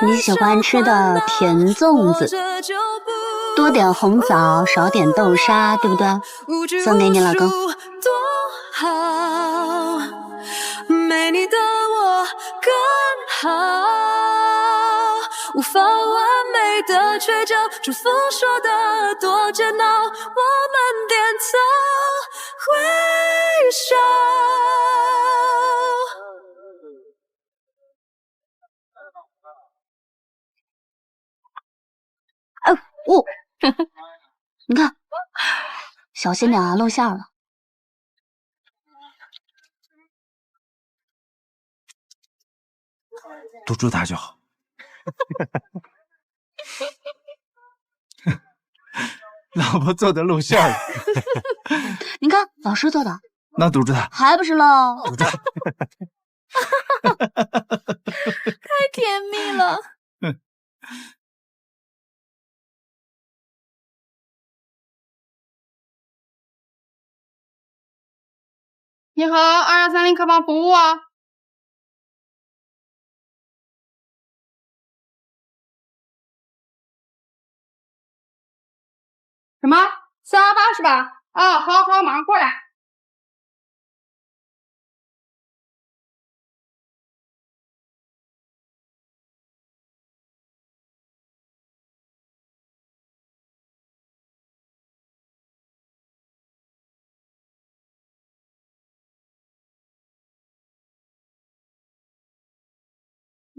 你喜欢吃的甜粽子，多点红枣，少点豆沙，对不对？送给你老公。没你的我更好，无法完美的追究，祝福说的多煎熬，我们点头挥手。哎，你看，小心点啊，露馅了。堵住它就好。老婆做的露馅了。你看，老师做的。那堵住它。还不是漏？堵住它。太甜蜜了。你好，2230客房服务啊。什么428是吧？啊，好，马上过来。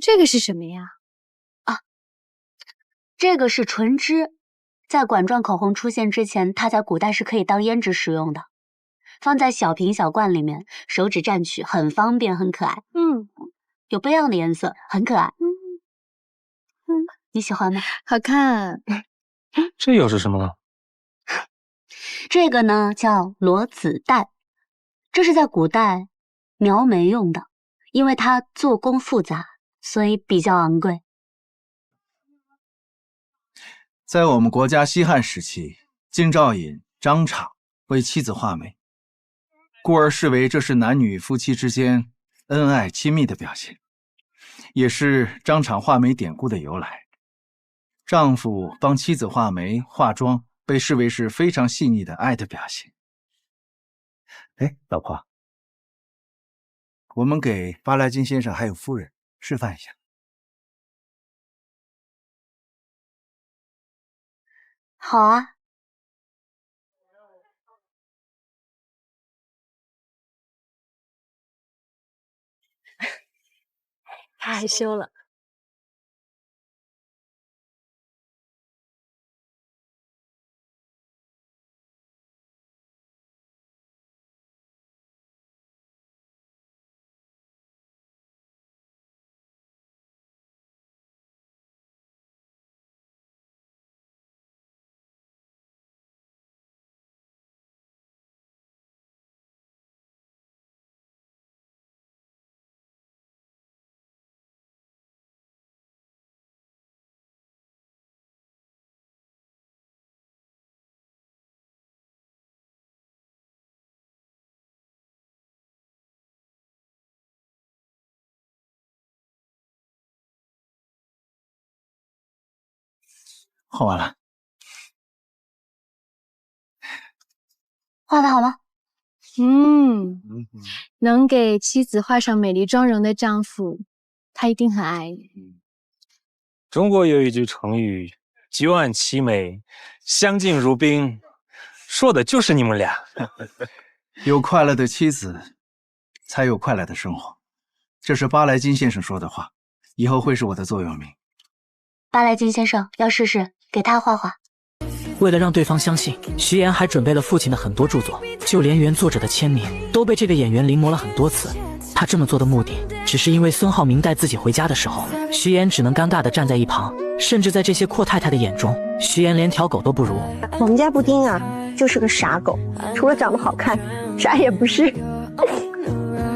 这个是什么呀？啊，这个是纯脂，在管状口红出现之前，它在古代是可以当胭脂使用的，放在小瓶小罐里面，手指蘸取，很方便，很可爱。有不一样的颜色，很可爱。你喜欢吗？好看。这又是什么呢？这个呢叫裸子带，这是在古代描眉用的，因为它做工复杂，所以比较昂贵。在我们国家西汉时期，京兆尹张敞为妻子画眉，故而视为这是男女夫妻之间恩爱亲密的表现，也是张敞画眉典故的由来。丈夫帮妻子画眉化妆，被视为是非常细腻的爱的表现。哎，老婆，我们给巴莱金先生还有夫人示范一下。好啊。他害羞了。画完了。画得好吗？能给妻子画上美丽妆容的丈夫，他一定很爱你。中国有一句成语“久安其美，相敬如宾”，说的就是你们俩。有快乐的妻子，才有快乐的生活。这是巴莱金先生说的话，以后会是我的座右铭。巴莱金先生，要试试给他画画。为了让对方相信，徐岩还准备了父亲的很多著作，就连原作者的签名都被这个演员临摹了很多次。他这么做的目的，只是因为孙浩明带自己回家的时候，徐岩只能尴尬地站在一旁，甚至在这些阔太太的眼中，徐岩连条狗都不如。我们家布丁啊，就是个傻狗，除了长得好看，啥也不是。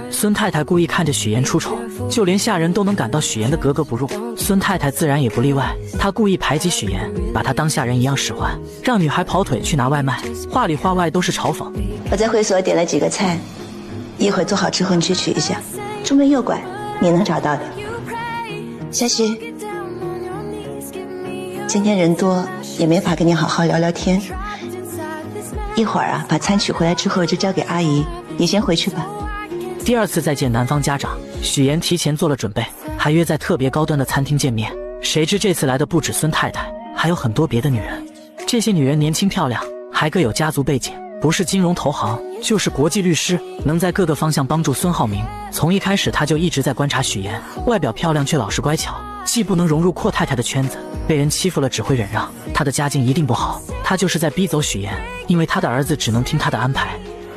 孙太太故意看着许岩出丑，就连下人都能感到许岩的格格不入。孙太太自然也不例外，她故意排挤许岩，把她当下人一样使唤，让女孩跑腿去拿外卖，话里话外都是嘲讽。我在会所点了几个菜，一会做好之后你去取一下，中门右拐，你能找到的。小许，今天人多，也没法跟你好好聊聊天。一会儿啊，把餐取回来之后就交给阿姨，你先回去吧。第二次再见男方家长，许妍提前做了准备，还约在特别高端的餐厅见面。谁知这次来的不止孙太太，还有很多别的女人。这些女人年轻漂亮，还各有家族背景，不是金融投行，就是国际律师，能在各个方向帮助孙浩明。从一开始他就一直在观察许妍，外表漂亮却老实乖巧，既不能融入阔太太的圈子，被人欺负了只会忍让。她的家境一定不好，他就是在逼走许妍，因为他的儿子只能听他的安排。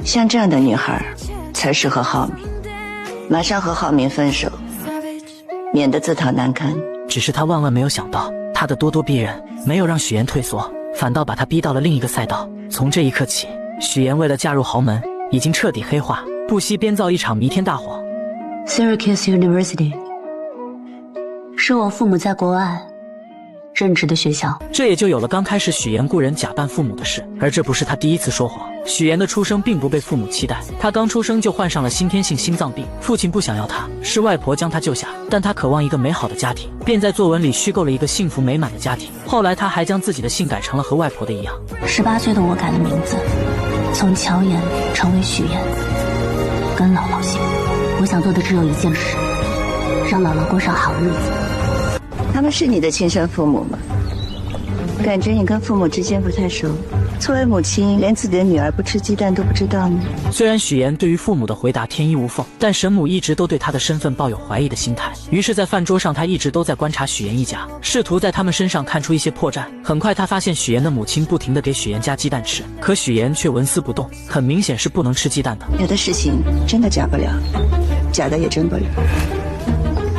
像这样的女孩才适合浩明，马上和浩明分手，免得自讨难堪。只是他万万没有想到，他的咄咄逼人没有让许妍退缩，反倒把他逼到了另一个赛道。从这一刻起，许妍为了嫁入豪门，已经彻底黑化，不惜编造一场弥天大谎。 Syracuse University 是我父母在国外任职的学校，这也就有了刚开始许妍雇人假扮父母的事。而这不是他第一次说谎。许妍的出生并不被父母期待，她刚出生就患上了先天性心脏病，父亲不想要她，是外婆将她救下。但她渴望一个美好的家庭，便在作文里虚构了一个幸福美满的家庭。后来她还将自己的姓改成了和外婆的一样。18岁的我改了名字，从乔妍成为许妍，跟姥姥姓。我想做的只有一件事，让姥姥过上好日子。他们是你的亲生父母吗？感觉你跟父母之间不太熟。作为母亲，连自己的女儿不吃鸡蛋都不知道呢。虽然许妍对于父母的回答天衣无缝，但沈母一直都对她的身份抱有怀疑的心态。于是，在饭桌上，她一直都在观察许妍一家，试图在他们身上看出一些破绽。很快，她发现许妍的母亲不停地给许妍加鸡蛋吃，可许妍却纹丝不动，很明显是不能吃鸡蛋的。有的事情真的假不了，假的也真不了。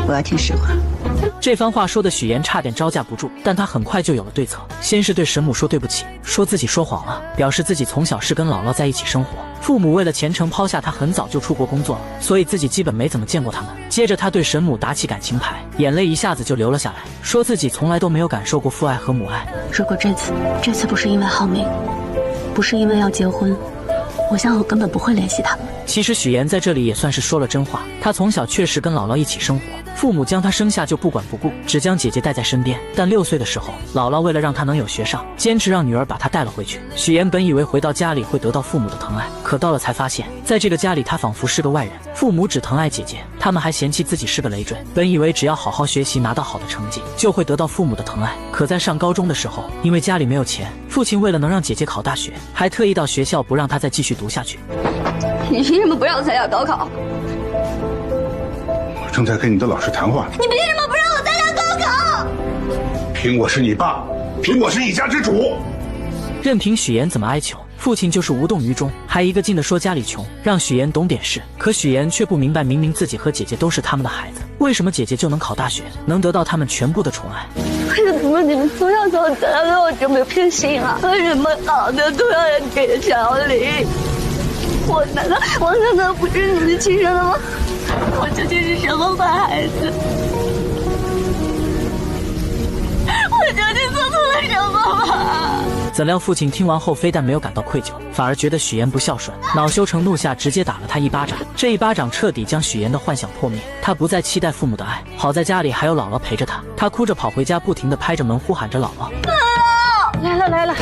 我要听实话。这番话说的许妍差点招架不住，但她很快就有了对策。先是对沈母说对不起，说自己说谎了，表示自己从小是跟姥姥在一起生活，父母为了前程抛下她很早就出国工作了，所以自己基本没怎么见过他们。接着她对沈母打起感情牌，眼泪一下子就流了下来，说自己从来都没有感受过父爱和母爱。如果这次不是因为浩明，不是因为要结婚，我想我根本不会联系他们。其实许妍在这里也算是说了真话，她从小确实跟姥姥一起生活，父母将她生下就不管不顾，只将姐姐带在身边。但6岁的时候，姥姥为了让她能有学上，坚持让女儿把她带了回去。许妍本以为回到家里会得到父母的疼爱，可到了才发现，在这个家里她仿佛是个外人，父母只疼爱姐姐，他们还嫌弃自己是个累赘。本以为只要好好学习拿到好的成绩，就会得到父母的疼爱，可在上高中的时候，因为家里没有钱，父亲为了能让姐姐考大学，还特意到学校不让她再继续读下去。你凭什么不让我参加高考？我正在跟你的老师谈话。你凭什么不让我参加高考？凭我是你爸，凭我是一家之主。任凭许妍怎么哀求，父亲就是无动于衷，还一个劲地说家里穷，让许妍懂点事。可许妍却不明白，明明自己和姐姐都是他们的孩子，为什么姐姐就能考大学，能得到他们全部的宠爱？为什么你们从小到大对我这么偏心啊？为什么好的都要人给小李？我难道不是你们亲生的吗？我究竟是什么坏孩子？我究竟做错了什么吗？怎料父亲听完后，非但没有感到愧疚，反而觉得许妍不孝顺，恼羞成怒下直接打了他一巴掌。这一巴掌彻底将许妍的幻想破灭，他不再期待父母的爱。好在家里还有姥姥陪着他，他哭着跑回家，不停地拍着门呼喊着姥姥。姥姥，来了。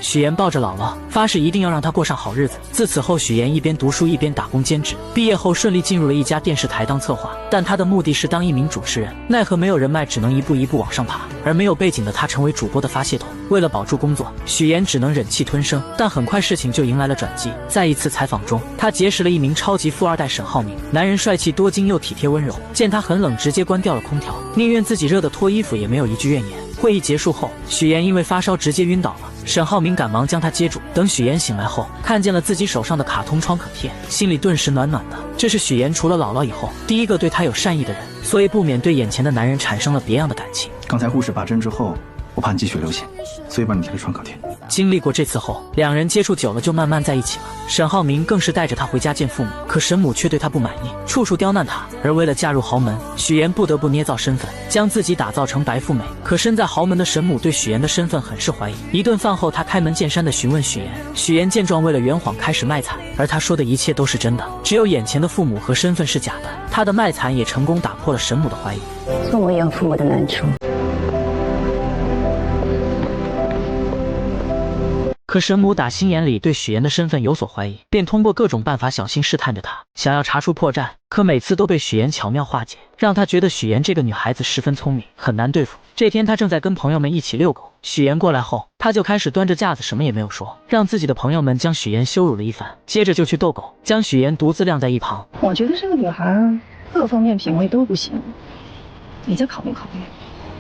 许妍抱着姥姥，发誓一定要让她过上好日子。自此后，许妍一边读书一边打工兼职，毕业后顺利进入了一家电视台当策划，但她的目的是当一名主持人，奈何没有人脉，只能一步一步往上爬。而没有背景的她成为主播的发泄筒。为了保住工作，许妍只能忍气吞声，但很快事情就迎来了转机。在一次采访中，她结识了一名超级富二代沈浩明，男人帅气多金又体贴温柔，见他很冷，直接关掉了空调，宁愿自己热得脱衣服也没有一句怨言。会议结束后，许妍因为发烧直接晕倒了，沈浩明赶忙将她接住。等许妍醒来后，看见了自己手上的卡通创可贴，心里顿时暖暖的。这是许妍除了姥姥以后第一个对她有善意的人，所以不免对眼前的男人产生了别样的感情。刚才护士拔针之后，我怕你积血流血，所以帮你贴了创可贴。经历过这次后，两人接触久了就慢慢在一起了。沈浩明更是带着她回家见父母，可沈母却对他不满意，处处刁难他。而为了嫁入豪门，许妍不得不捏造身份，将自己打造成白富美。可身在豪门的沈母对许妍的身份很是怀疑。一顿饭后，他开门见山地询问许妍。许妍见状，为了圆谎开始卖惨，而他说的一切都是真的，只有眼前的父母和身份是假的。他的卖惨也成功打破了沈母的怀疑。父母也有父母的难处。可沈母打心眼里对许妍的身份有所怀疑，便通过各种办法小心试探着她，想要查出破绽。可每次都被许妍巧妙化解，让他觉得许妍这个女孩子十分聪明，很难对付。这天他正在跟朋友们一起遛狗，许妍过来后，他就开始端着架子什么也没有说，让自己的朋友们将许妍羞辱了一番，接着就去逗狗，将许妍独自晾在一旁。我觉得这个女孩各方面品味都不行，你再考虑考虑，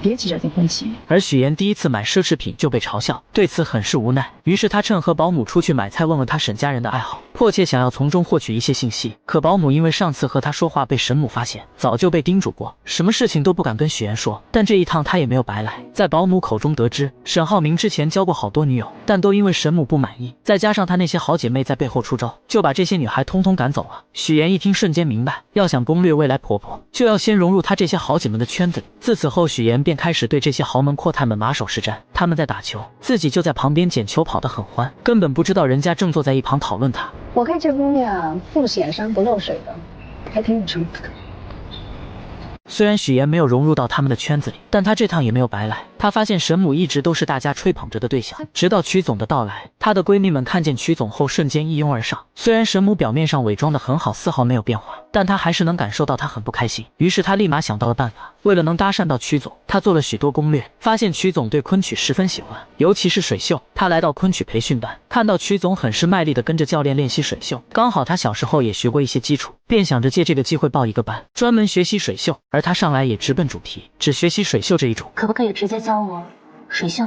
别急着订婚期。而许妍第一次买奢侈品就被嘲笑，对此很是无奈。于是她趁和保姆出去买菜，问问她沈家人的爱好，迫切想要从中获取一些信息。可保姆因为上次和她说话被沈母发现，早就被叮嘱过，什么事情都不敢跟许妍说。但这一趟她也没有白来，在保姆口中得知，沈浩明之前交过好多女友，但都因为沈母不满意，再加上他那些好姐妹在背后出招，就把这些女孩通通赶走了。许妍一听瞬间明白，要想攻略未来婆婆，就要先融入她这些好姐妹的圈子里。自此后，许妍便开始对这些豪门阔太们马首是瞻，他们在打球，自己就在旁边捡球跑得很欢，根本不知道人家正坐在一旁讨论他。我看这姑娘不显山不漏水的，还挺有城府的。虽然许妍没有融入到他们的圈子里，但她这趟也没有白来。她发现沈母一直都是大家吹捧着的对象，直到曲总的到来，她的闺蜜们看见曲总后瞬间一拥而上。虽然沈母表面上伪装得很好，丝毫没有变化，但她还是能感受到她很不开心。于是她立马想到了办法，为了能搭讪到曲总，她做了许多攻略，发现曲总对昆曲十分喜欢，尤其是水袖。她来到昆曲培训班，看到曲总很是卖力地跟着教练练习水袖，刚好她小时候也学过一些基础，便想着借这个机会报一个班，专门学习水袖。而她上来也直奔主题，只学习水袖这一种。可不可以直接教我水袖、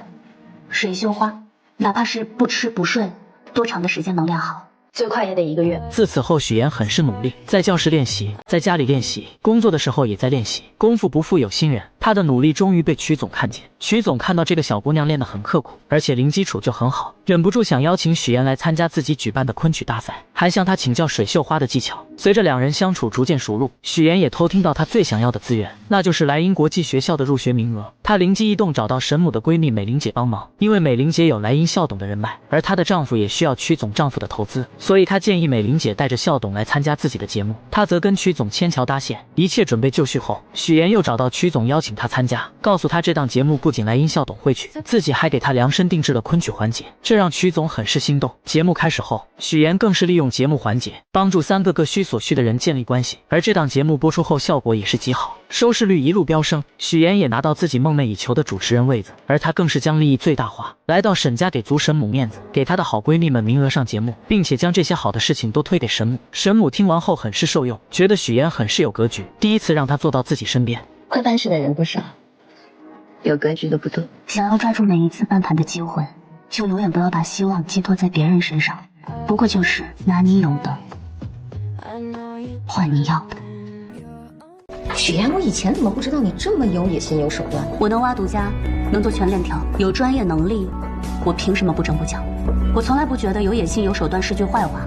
水袖花，哪怕是不吃不睡，多长的时间能练好？最快也得1个月。自此后，许妍很是努力，在教室练习，在家里练习，工作的时候也在练习。功夫不负有心人，她的努力终于被曲总看见。曲总看到这个小姑娘练得很刻苦，而且零基础就很好，忍不住想邀请许妍来参加自己举办的昆曲大赛，还向她请教水袖花的技巧。随着两人相处逐渐熟络，许妍也偷听到她最想要的资源，那就是莱茵国际学校的入学名额。她灵机一动，找到沈母的闺蜜美玲姐帮忙，因为美玲姐有莱茵校董的人脉，而她的丈夫也需要曲总丈夫的投资，所以她建议美玲姐带着校董来参加自己的节目，她则跟曲总牵桥搭线。一切准备就绪后，许妍又找到曲总邀请她参加，告诉她这档节目不仅莱茵校董会去，自己还给她量身定制了昆曲环节，这让曲总很是心动。节目开始后，许妍更是利用节目环节帮助3个各需所需的人建立关系，而这档节目播出后效果也是极好，收视率一路飙升，许妍也拿到自己梦寐以求的主持人位子，而她更是将利益最大化，来到沈家给足沈母面子，给她的好闺蜜们名额上节目，并且将这些好的事情都推给沈母。沈母听完后很是受用，觉得许妍很是有格局，第一次让她坐到自己身边。会办事的人不少，有格局的不多。想要抓住每一次翻盘的机会，就永远不要把希望寄托在别人身上，不过就是拿你有的换你要的。许妍，我以前怎么不知道你这么有野心有手段？我能挖独家，能做全链条，有专业能力，我凭什么不争不抢？我从来不觉得有野心有手段是句坏话，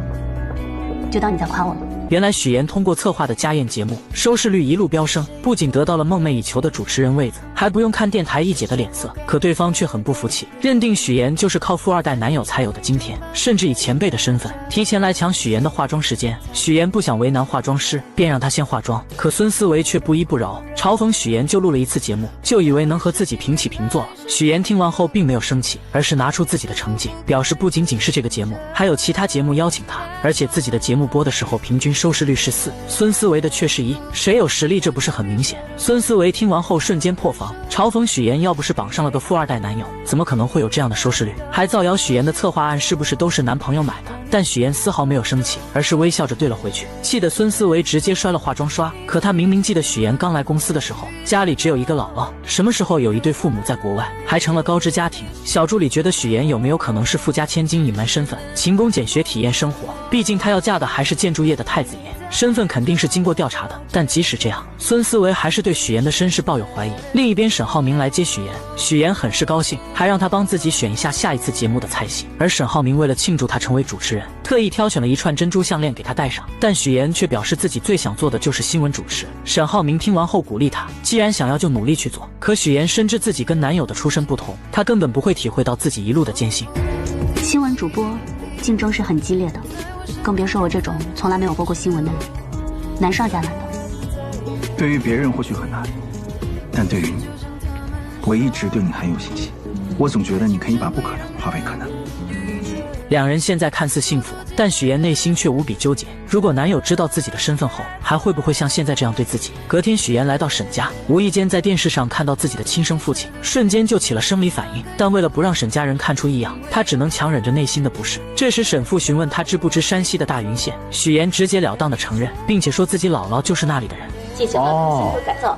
就当你在夸我了。原来许妍通过策划的家宴节目，收视率一路飙升，不仅得到了梦寐以求的主持人位子，还不用看电台一姐的脸色。可对方却很不服气，认定许妍就是靠富2代男友才有的今天，甚至以前辈的身份提前来抢许妍的化妆时间。许妍不想为难化妆师，便让她先化妆，可孙思维却不依不饶，嘲讽许妍就录了一次节目，就以为能和自己平起平坐了。许妍听完后并没有生气，而是拿出自己的成绩，表示不仅仅是这个节目，还有其他节目邀请她，而且自己的节目播的时候平均收视率是4，孙思维的却是1，谁有实力这不是很明显？孙思维听完后瞬间破防，嘲讽许妍要不是绑上了个富2代男友，怎么可能会有这样的收视率？还造谣许妍的策划案是不是都是男朋友买的？但许妍丝毫没有生气，而是微笑着对了回去，气得孙思维直接摔了化妆刷。可他明明记得许妍刚来公司的时候，家里只有一个姥姥，什么时候有一对父母在国外，还成了高知家庭。小助理觉得许妍有没有可能是富家千金隐瞒身份，勤工俭学体验生活，毕竟她要嫁的还是建筑业的太子爷。身份肯定是经过调查的。但即使这样，孙思维还是对许妍的身世抱有怀疑。另一边，沈浩明来接许妍，许妍很是高兴，还让他帮自己选一下下一次节目的菜系。而沈浩明为了庆祝他成为主持人，特意挑选了一串珍珠项链给他戴上。但许妍却表示自己最想做的就是新闻主持。沈浩明听完后鼓励他，既然想要就努力去做。可许妍深知自己跟男友的出身不同，她根本不会体会到自己一路的艰辛。新闻主播竞争是很激烈的，更别说我这种从来没有播过新闻的人，难上加难的。对于别人或许很难，但对于你，我一直对你很有信心。我总觉得你可以把不可能化为可能。两人现在看似幸福，但许妍内心却无比纠结。如果男友知道自己的身份后，还会不会像现在这样对自己？隔天，许妍来到沈家，无意间在电视上看到自己的亲生父亲，瞬间就起了生理反应。但为了不让沈家人看出异样，她只能强忍着内心的不适。这时，沈父询问她知不知山西的大云县，许妍直截了当的承认，并且说自己姥姥就是那里的人。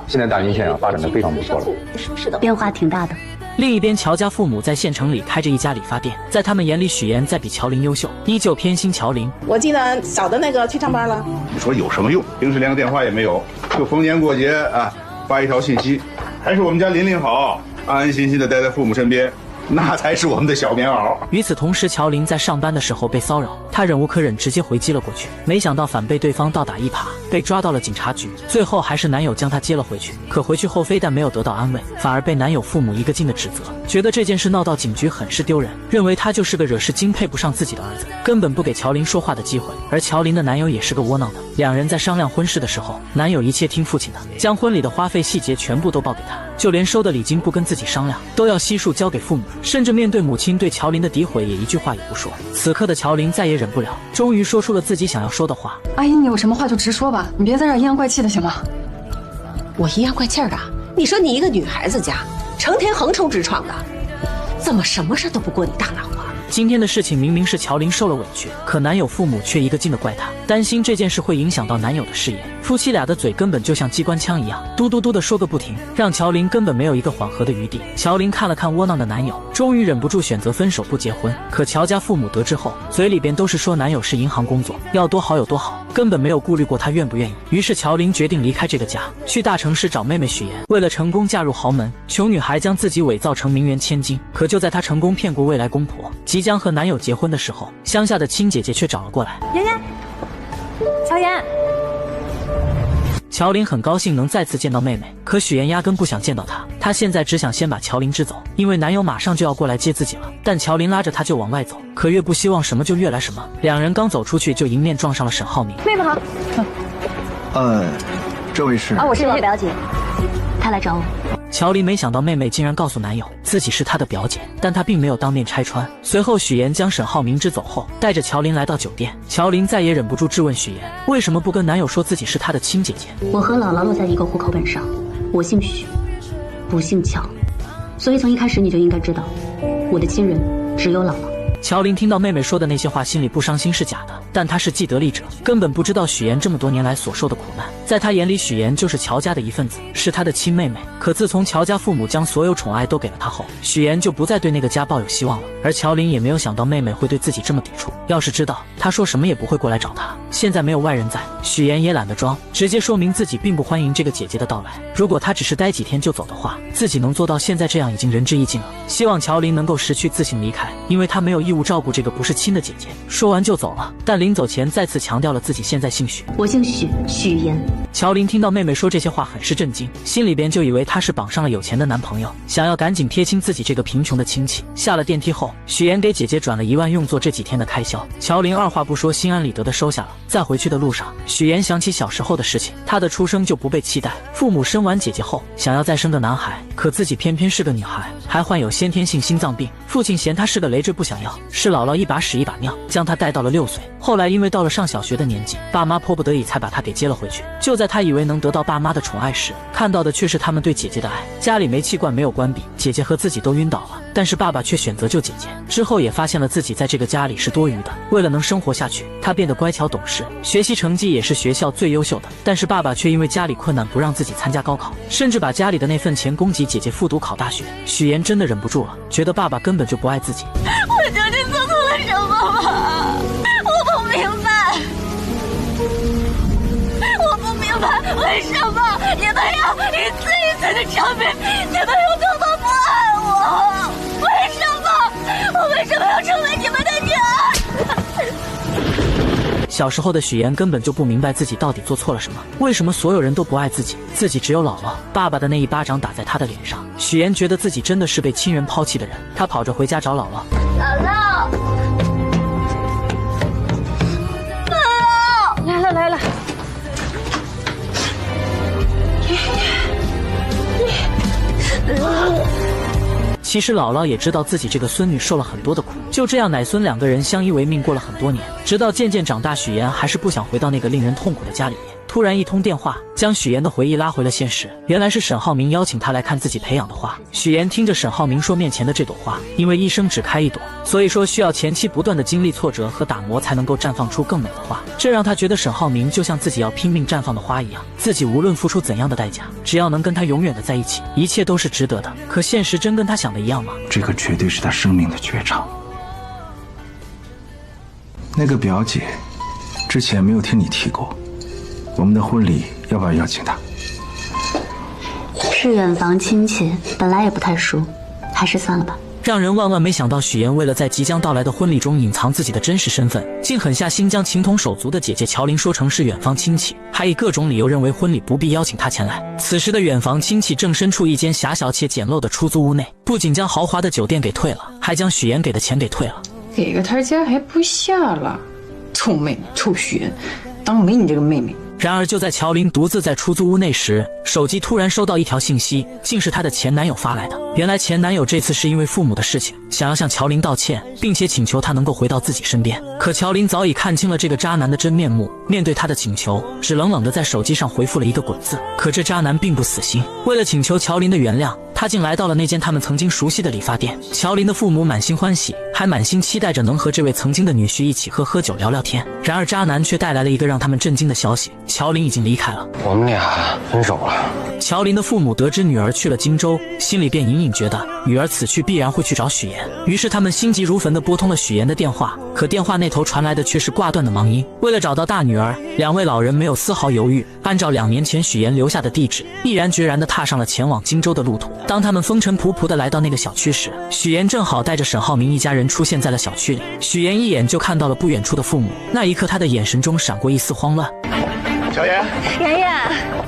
现在大云县发展的非常不错了，变化挺大的。另一边，乔家父母在县城里开着一家理发店，在他们眼里，许妍在比乔琳优秀，依旧偏心乔琳。我记得小的那个去上班了，你说有什么用？平时连个电话也没有，就逢年过节啊发一条信息，还是我们家琳琳好，安安心心的待在父母身边，那才是我们的小棉袄。与此同时，乔琳在上班的时候被骚扰，她忍无可忍，直接回击了过去，没想到反被对方倒打一耙，被抓到了警察局。最后还是男友将她接了回去，可回去后非但没有得到安慰，反而被男友父母一个劲的指责，觉得这件事闹到警局很是丢人，认为他就是个惹事精配不上自己的儿子，根本不给乔琳说话的机会。而乔琳的男友也是个窝囊的，两人在商量婚事的时候，男友一切听父亲的，将婚礼的花费细节全部都报给他，就连收的礼金不跟自己商量，都要悉数交给父母，甚至面对母亲对乔琳的诋毁也一句话也不说。此刻的乔琳再也忍不了，终于说出了自己想要说的话。阿姨，你有什么话就直说吧，你别在这阴阳怪气的行吗？我阴阳怪气的？你说你一个女孩子家，成天横冲直撞的，怎么什么事都不过你大脑啊？今天的事情明明是乔琳受了委屈，可男友父母却一个劲的怪她，担心这件事会影响到男友的事业。夫妻俩的嘴根本就像机关枪一样，嘟嘟嘟的说个不停，让乔琳根本没有一个缓和的余地。乔琳看了看窝囊的男友，终于忍不住选择分手不结婚。可乔家父母得知后，嘴里边都是说男友是银行工作，要多好有多好，根本没有顾虑过他愿不愿意。于是乔琳决定离开这个家，去大城市找妹妹许妍。为了成功嫁入豪门，穷女孩将自己伪造成名媛千金。可就在她成功骗过未来公婆，即将和男友结婚的时候，乡下的亲姐姐却找了过来。妍妍，乔妍。乔琳很高兴能再次见到妹妹，可许妍压根不想见到她。她现在只想先把乔琳支走，因为男友马上就要过来接自己了。但乔琳拉着她就往外走，可越不希望什么就越来什么。两人刚走出去，就迎面撞上了沈浩明。妹妹好。这位是？我是表姐，她来找我。乔琳没想到妹妹竟然告诉男友自己是她的表姐，但她并没有当面拆穿。随后许妍将沈浩明支走后，带着乔琳来到酒店。乔琳再也忍不住质问许妍，为什么不跟男友说自己是她的亲姐姐？我和姥姥落在一个户口本上，我姓许，不姓乔，所以从一开始你就应该知道，我的亲人只有姥姥。乔琳听到妹妹说的那些话，心里不伤心是假的，但她是既得利者，根本不知道许妍这么多年来所受的苦难。在她眼里，许妍就是乔家的一份子，是她的亲妹妹。可自从乔家父母将所有宠爱都给了她后，许妍就不再对那个家抱有希望了。而乔琳也没有想到妹妹会对自己这么抵触，要是知道，她说什么也不会过来找她。现在没有外人在，许妍也懒得装，直接说明自己并不欢迎这个姐姐的到来。如果她只是待几天就走的话，自己能做到现在这样已经仁至义尽了。希望乔琳能够识趣自行离开，因为她没有义务照顾这个不是亲的姐姐。说完就走了，但临走前再次强调了自己现在姓许。我姓许，许妍。乔琳听到妹妹说这些话很是震惊，心里边就以为她是绑上了有钱的男朋友，想要赶紧贴亲自己这个贫穷的亲戚。下了电梯后，许妍给姐姐转了1万用作这几天的开销，乔琳二话不说心安理得的收下了。在回去的路上，许妍想起小时候的事情，她的出生就不被期待，父母生完姐姐后想要再生个男孩，可自己偏偏是个女孩，还患有先天性心脏病，父亲嫌她是个累赘不想要，是姥姥一把屎一把尿将她带到了6岁。后来因为到了上小学的年纪，爸妈迫不得已才把她给接了回去。就在她以为能得到爸妈的宠爱时，看到的却是他们对姐姐的爱。家里煤气罐没有关闭，姐姐和自己都晕倒了，但是爸爸却选择救姐姐。之后也发现了自己在这个家里是多余的，为了能生活下去，他变得乖巧懂事，学习成绩也是学校最优秀的。但是爸爸却因为家里困难不让自己参加高考，甚至把家里的那份钱供给姐姐复读考大学。许妍真的忍不住了，觉得爸爸根本就不爱自己。我究竟做错了什么吗？我不明白。小明，你们有多么不爱我？为什么？我为什么要成为你们的女儿？小时候的许岩根本就不明白自己到底做错了什么，为什么所有人都不爱自己，自己只有姥姥。爸爸的那一巴掌打在他的脸上，许岩觉得自己真的是被亲人抛弃的人。他跑着回家找姥姥。姥姥，姥姥，来了。其实姥姥也知道自己这个孙女受了很多的苦，就这样奶孙两个人相依为命过了很多年，直到渐渐长大，许岩还是不想回到那个令人痛苦的家里面。突然一通电话将许岩的回忆拉回了现实，原来是沈浩明邀请他来看自己培养的花。许岩听着沈浩明说，面前的这朵花因为一生只开一朵，所以说需要前期不断的经历挫折和打磨才能够绽放出更美的花，这让他觉得沈浩明就像自己要拼命绽放的花一样，自己无论付出怎样的代价，只要能跟他永远的在一起，一切都是值得的。可现实真跟他想的一样吗？这个绝对是他生命的绝唱。那个表姐之前没有听你提过，我们的婚礼要不要邀请她？是远房亲戚，本来也不太熟，还是算了吧。让人万万没想到，许岩为了在即将到来的婚礼中隐藏自己的真实身份，竟狠下心将情同手足的姐姐乔琳说成是远房亲戚，还以各种理由认为婚礼不必邀请她前来。此时的远房亲戚正身处一间狭小且简陋的出租屋内，不仅将豪华的酒店给退了，还将许岩给的钱给退了。给个台阶还不下了，臭妹妹，臭许岩，当没你这个妹妹。然而就在乔琳独自在出租屋内时，手机突然收到一条信息，竟是她的前男友发来的。原来前男友这次是因为父母的事情，想要向乔琳道歉，并且请求她能够回到自己身边。可乔琳早已看清了这个渣男的真面目，面对他的请求，只冷冷地在手机上回复了一个滚字。可这渣男并不死心，为了请求乔琳的原谅，他竟来到了那间他们曾经熟悉的理发店。乔琳的父母满心欢喜，还满心期待着能和这位曾经的女婿一起喝酒聊聊天。然而渣男却带来了一个让他们震惊的消息，乔琳已经离开了，我们俩分手了。乔琳的父母得知女儿去了荆州，心里便隐隐觉得女儿此去必然会去找许岩，于是他们心急如焚地拨通了许岩的电话，可电话那头传来的却是挂断的忙音。为了找到大女儿，两位老人没有丝毫犹豫，按照2年前许岩留下的地址，毅然决然地踏上了前往荆州的路途。当他们风尘仆仆地来到那个小区时，许岩正好带着沈浩明一家人出现在了小区里。许岩一眼就看到了不远处的父母，那一刻他的眼神中闪过一丝慌乱。小妍，妍妍。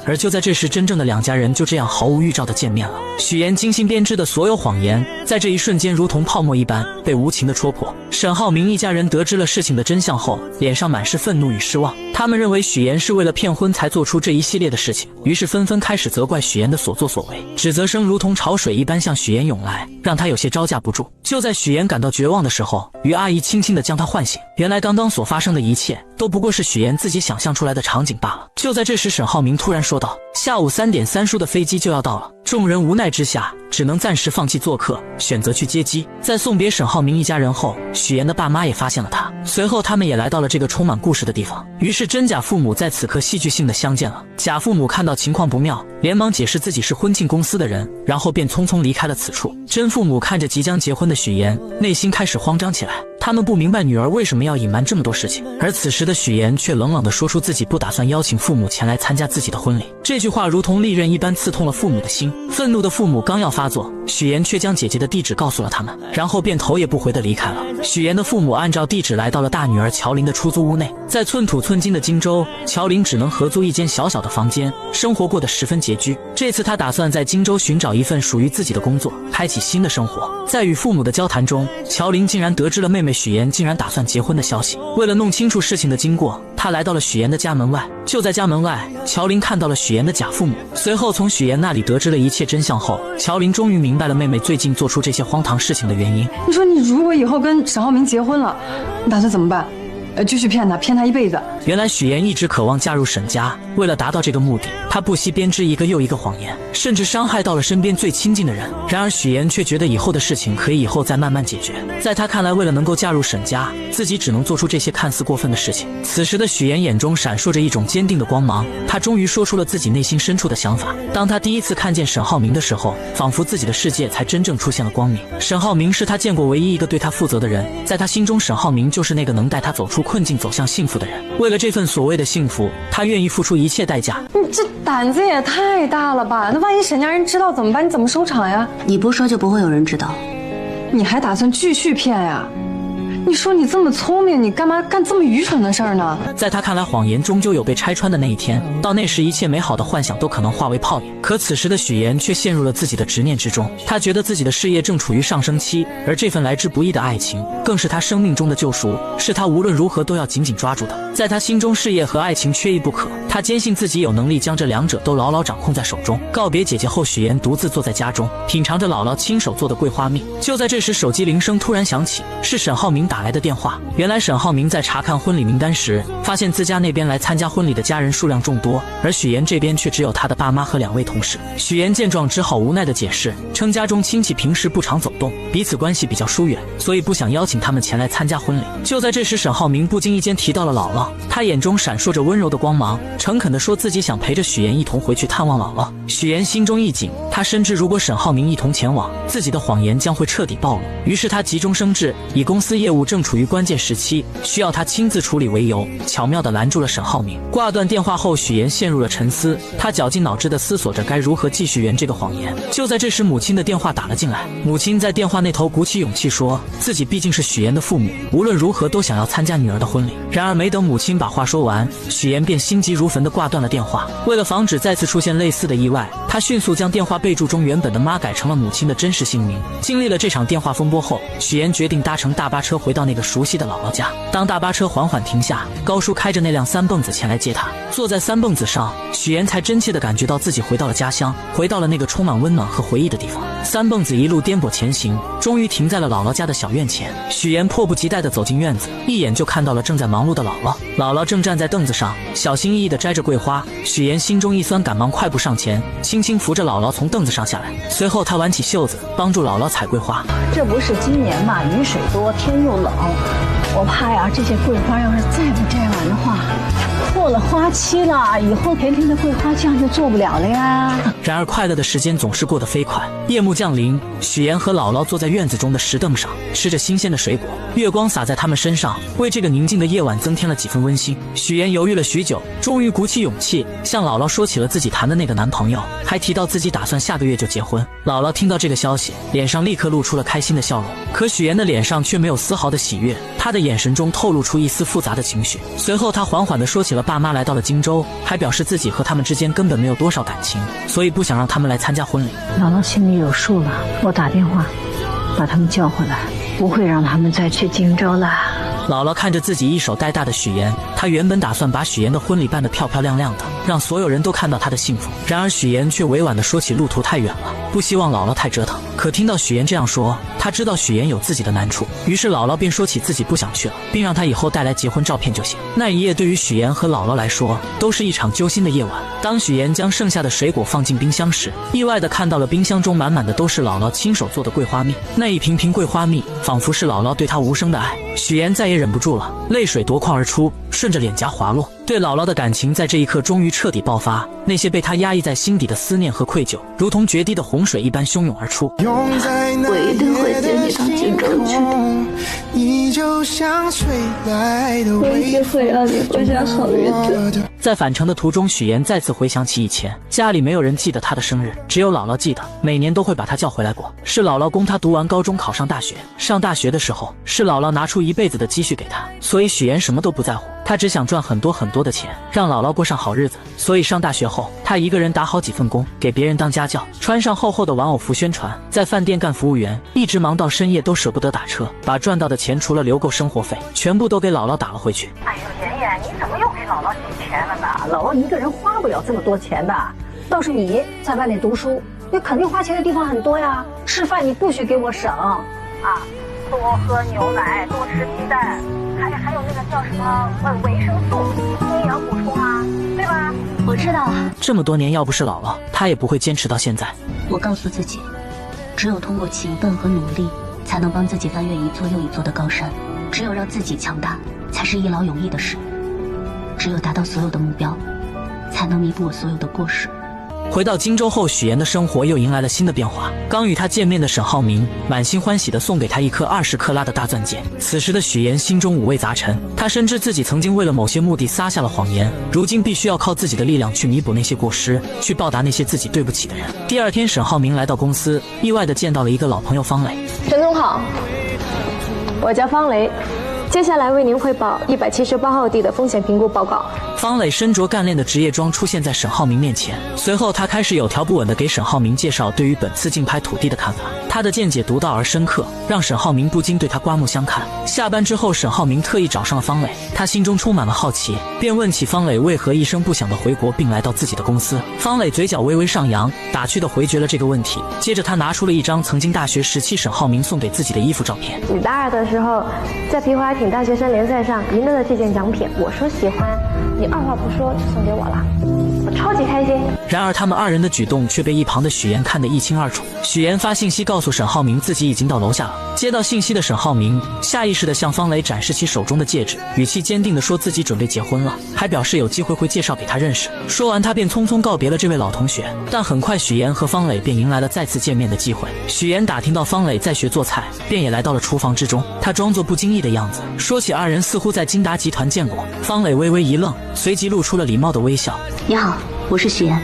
而就在这时，真正的两家人就这样毫无预兆地见面了。许岩精心编织的所有谎言，在这一瞬间如同泡沫一般被无情地戳破。沈浩明一家人得知了事情的真相后，脸上满是愤怒与失望。他们认为许岩是为了骗婚才做出这一系列的事情，于是纷纷开始责怪许岩的所作所为，指责声如同潮水一般向许岩涌来，让他有些招架不住。就在许岩感到绝望的时候，于阿姨轻轻地将他唤醒。原来刚刚所发生的一切都不过是许岩自己想象出来的场景罢了。就在这时，沈浩明突然说道：“下午3点3叔的飞机就要到了。”众人无奈之下，只能暂时放弃做客，选择去接机。在送别沈浩明一家人后，许岩的爸妈也发现了他，随后他们也来到了这个充满故事的地方。于是真假父母在此刻戏剧性的相见了。假父母看到情况不妙，连忙解释自己是婚庆公司的人，然后便匆匆离开了此处。真父母看着即将结婚的许岩，内心开始慌张起来。他们不明白女儿为什么要隐瞒这么多事情，而此时的许岩却冷冷地说出自己不打算邀请父母前来参加自己的婚礼。这句话如同利刃一般刺痛了父母的心。愤怒的父母刚要发作，许岩却将姐姐的地址告诉了他们，然后便头也不回地离开了。许岩的父母按照地址来到了大女儿乔琳的出租屋内。在寸土寸金的荆州，乔琳只能合租一间小小的房间，生活过得十分拮据。这次她打算在荆州寻找一份属于自己的工作，开启新的生活。在与父母的交谈中，乔琳竟然得知了妹妹许岩竟然打算结婚的消息。为了弄清楚事情的经过，她来到了许岩的家门外。就在家门外，乔琳看到了许岩的假父母，随后从许岩那里得知了一切真相后，乔琳终于明白了妹妹最近做出这些荒唐事情的原因。你说你如果以后跟沈浩明结婚了，你打算怎么办？继续骗他一辈子。原来许岩一直渴望嫁入沈家，为了达到这个目的，他不惜编织一个又一个谎言，甚至伤害到了身边最亲近的人。然而许岩却觉得以后的事情可以以后再慢慢解决。在他看来，为了能够嫁入沈家，自己只能做出这些看似过分的事情。此时的许岩眼中闪烁着一种坚定的光芒，他终于说出了自己内心深处的想法。当他第一次看见沈浩明的时候，仿佛自己的世界才真正出现了光明。沈浩明是他见过唯一一个对他负责的人，在他心中，沈浩明就是那个能带他走出困境走向幸福的人。为了这份所谓的幸福，他愿意付出一切代价。这胆子也太大了吧？那万一沈家人知道怎么办？你怎么收场呀？你不说就不会有人知道。你还打算继续骗呀？你说你这么聪明，你干嘛干这么愚蠢的事儿呢？在他看来，谎言终究有被拆穿的那一天，到那时一切美好的幻想都可能化为泡影。可此时的许妍却陷入了自己的执念之中，她觉得自己的事业正处于上升期，而这份来之不易的爱情，更是她生命中的救赎，是她无论如何都要紧紧抓住的。在她心中，事业和爱情缺一不可，她坚信自己有能力将这两者都牢牢掌控在手中。告别姐姐后，许妍独自坐在家中，品尝着姥姥亲手做的桂花蜜。就在这时，手机铃声突然响起，是沈浩明打来的电话。原来沈浩明在查看婚礼名单时，发现自家那边来参加婚礼的家人数量众多，而许妍这边却只有他的爸妈和2位同事。许妍见状只好无奈地解释，称家中亲戚平时不常走动，彼此关系比较疏远，所以不想邀请他们前来参加婚礼。就在这时，沈浩明不经意间提到了姥姥，他眼中闪烁着温柔的光芒，诚恳地说自己想陪着许妍一同回去探望姥姥。许妍心中一紧，他深知如果沈浩明一同前往，自己的谎言将会彻底暴露，于是他急中生智，以公司业务正处于关键时期，需要他亲自处理为由，巧妙地拦住了沈浩明。挂断电话后，许妍陷入了沉思，她绞尽脑汁地思索着该如何继续圆这个谎言。就在这时，母亲的电话打了进来。母亲在电话那头鼓起勇气说，自己毕竟是许妍的父母，无论如何都想要参加女儿的婚礼。然而没等母亲把话说完，许妍便心急如焚地挂断了电话。为了防止再次出现类似的意外，她迅速将电话备注中原本的妈改成了母亲的真实姓名。经历了这场电话风波后，许妍决定搭乘大巴车回到那个熟悉的姥姥家。当大巴车缓缓停下，高叔开着那辆三蹦子前来接她。坐在三蹦子上，许妍才真切地感觉到自己回到了家乡，回到了那个充满温暖和回忆的地方。三蹦子一路颠簸前行，终于停在了姥姥家的小院前。许妍迫不及待地走进院子，一眼就看到了正在忙碌的姥姥。姥姥正站在凳子上，小心翼翼地摘着桂花。许妍心中一酸，赶忙快步上前，轻轻扶着姥姥从凳子上下来。随后她挽起袖子，帮助姥姥采桂花。这不是今年嘛，雨水多，天又冷，我怕呀，这些桂花要是再不摘完的话，过了花期了，以后甜甜的桂花酱就做不了了呀。然而快乐的时间总是过得飞快，夜幕降临，许妍和姥姥坐在院子中的石凳上，吃着新鲜的水果，月光洒在他们身上，为这个宁静的夜晚增添了几分温馨。许妍犹豫了许久，终于鼓起勇气向姥姥说起了自己谈的那个男朋友，还提到自己打算下个月就结婚。姥姥听到这个消息，脸上立刻露出了开心的笑容，可许妍的脸上却没有丝毫的喜悦，她的眼神中透露出一丝复杂的情绪。随后她缓缓地说起了爸妈来到了荆州，还表示自己和他们之间根本没有多少感情，所以不想让他们来参加婚礼。姥姥心里有数了，我打电话把他们叫回来，不会让他们再去荆州了。姥姥看着自己一手带大的许妍，她原本打算把许妍的婚礼办得漂漂亮亮的，让所有人都看到她的幸福。然而许妍却委婉地说起路途太远了，不希望姥姥太折腾。可听到许妍这样说，她知道许妍有自己的难处，于是姥姥便说起自己不想去了，并让她以后带来结婚照片就行。那一夜对于许妍和姥姥来说都是一场揪心的夜晚。当许妍将剩下的水果放进冰箱时，意外地看到了冰箱中满满的都是姥姥亲手做的桂花蜜。那一瓶瓶桂花蜜仿佛是姥姥对她无声的爱。许妍再也忍不住了，泪水夺眶而出，顺着脸颊滑落。对姥姥的感情在这一刻终于彻底爆发，那些被她压抑在心底的思念和愧疚，如同决堤的洪水一般汹涌而出。我一定会接你到荆州去的，我一定会让你过上好日子。在返程的途中，许妍再次回想起以前，家里没有人记得她的生日，只有姥姥记得，每年都会把她叫回来过。是姥姥供她读完高中考上大学，上大学的时候是姥姥拿出一辈子的积蓄给她，所以许妍什么都不在乎，她只想赚很多很多的钱，让姥姥过上好日子。所以上大学后，她一个人打好几份工，给别人当家教，穿上厚厚的玩偶服宣传，在饭店干服务员，一直忙到深夜都舍不得打车，把赚到的钱除了留够生活费，全部都给姥姥打了回去。哎呦，妍妍，你怎么又给姥姥省钱了呢？姥姥一个人花不了这么多钱的，倒是你在外面读书，你肯定花钱的地方很多呀。吃饭你不许给我省啊，多喝牛奶，多吃鸡蛋，还有那个叫什么维生素，营养补充啊，对吧？我知道了。这么多年，要不是姥姥，她也不会坚持到现在。我告诉自己，只有通过勤奋和努力，才能帮自己翻越一座又一座的高山。只有让自己强大，才是一劳永逸的事。只有达到所有的目标，才能弥补我所有的过失。回到荆州后，许岩的生活又迎来了新的变化。刚与他见面的沈浩明满心欢喜地送给他一颗20克拉的大钻戒。此时的许岩心中五味杂陈，他深知自己曾经为了某些目的撒下了谎言，如今必须要靠自己的力量去弥补那些过失，去报答那些自己对不起的人。第二天，沈浩明来到公司，意外地见到了一个老朋友方磊。陈总好，我叫方雷，接下来为您汇报178号地的风险评估报告。方磊身着干练的职业装出现在沈浩明面前，随后他开始有条不紊地给沈浩明介绍对于本次竞拍土地的看法。他的见解独到而深刻，让沈浩明不禁对他刮目相看。下班之后，沈浩明特意找上了方磊，他心中充满了好奇，便问起方磊为何一声不响地回国并来到自己的公司。方磊嘴角微微上扬，打趣地回绝了这个问题。接着他拿出了一张曾经大学时期沈浩明送给自己的衣服照片。你大2的时候在皮划艇大学生联赛上赢得了这件奖品，我说喜欢，你二话不说就送给我了，我超级开心。然而他们二人的举动却被一旁的许岩看得一清二楚。许岩发信息告诉沈浩明自己已经到楼下了。接到信息的沈浩明下意识地向方磊展示起手中的戒指，语气坚定地说自己准备结婚了，还表示有机会会介绍给他认识。说完他便匆匆告别了这位老同学。但很快许岩和方磊便迎来了再次见面的机会。许岩打听到方磊在学做菜，便也来到了厨房之中。他装作不经意的样子，说起二人似乎在金达集团见过。方磊微微一愣，随即露出了礼貌的微笑。你好，我是许岩。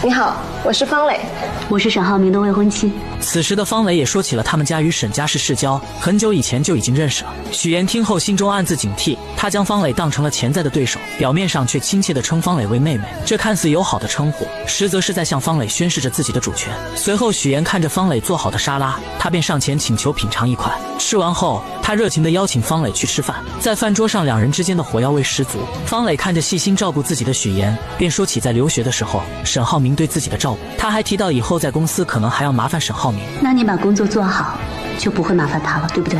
你好，我是方磊，我是沈浩明的未婚妻。此时的方磊也说起了他们家与沈家是世交，很久以前就已经认识了。许岩听后心中暗自警惕，他将方磊当成了潜在的对手，表面上却亲切地称方磊为妹妹。这看似友好的称呼，实则是在向方磊宣示着自己的主权。随后许岩看着方磊做好的沙拉，他便上前请求品尝一块。吃完后，他热情地邀请方磊去吃饭。在饭桌上，两人之间的火药味十足。方磊看着细心照顾自己的许岩，便说起在留学的时候沈浩明对自己的照顾。他还提到以后在公司可能还要麻烦沈浩明。那你把工作做好，就不会麻烦他了，对不对？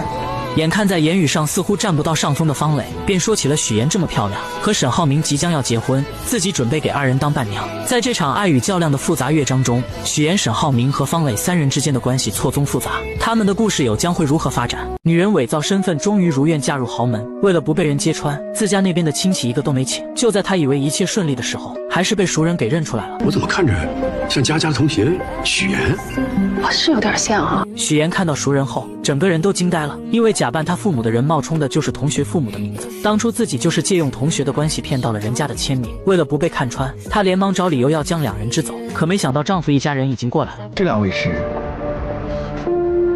眼看在言语上似乎占不到上风的方磊，便说起了许岩这么漂亮，和沈浩明即将要结婚，自己准备给二人当伴娘。在这场爱与较量的复杂乐章中，许岩、沈浩明和方磊三人之间的关系错综复杂，他们的故事有将会如何发展？女人伪造身份，终于如愿嫁入豪门，为了不被人揭穿，自家那边的亲戚一个都没请。就在她以为一切顺利的时候，还是被熟人给认出来了。我怎么看着像佳佳的同学许岩？我是有点像啊。许岩看到熟人后，整个人都惊呆了，因为假扮他父母的人冒充的就是同学父母的名字。当初自己就是借用同学的关系骗到了人家的签名，为了不被看穿，她连忙找理由要将两人支走。可没想到丈夫一家人已经过来了。这两位是？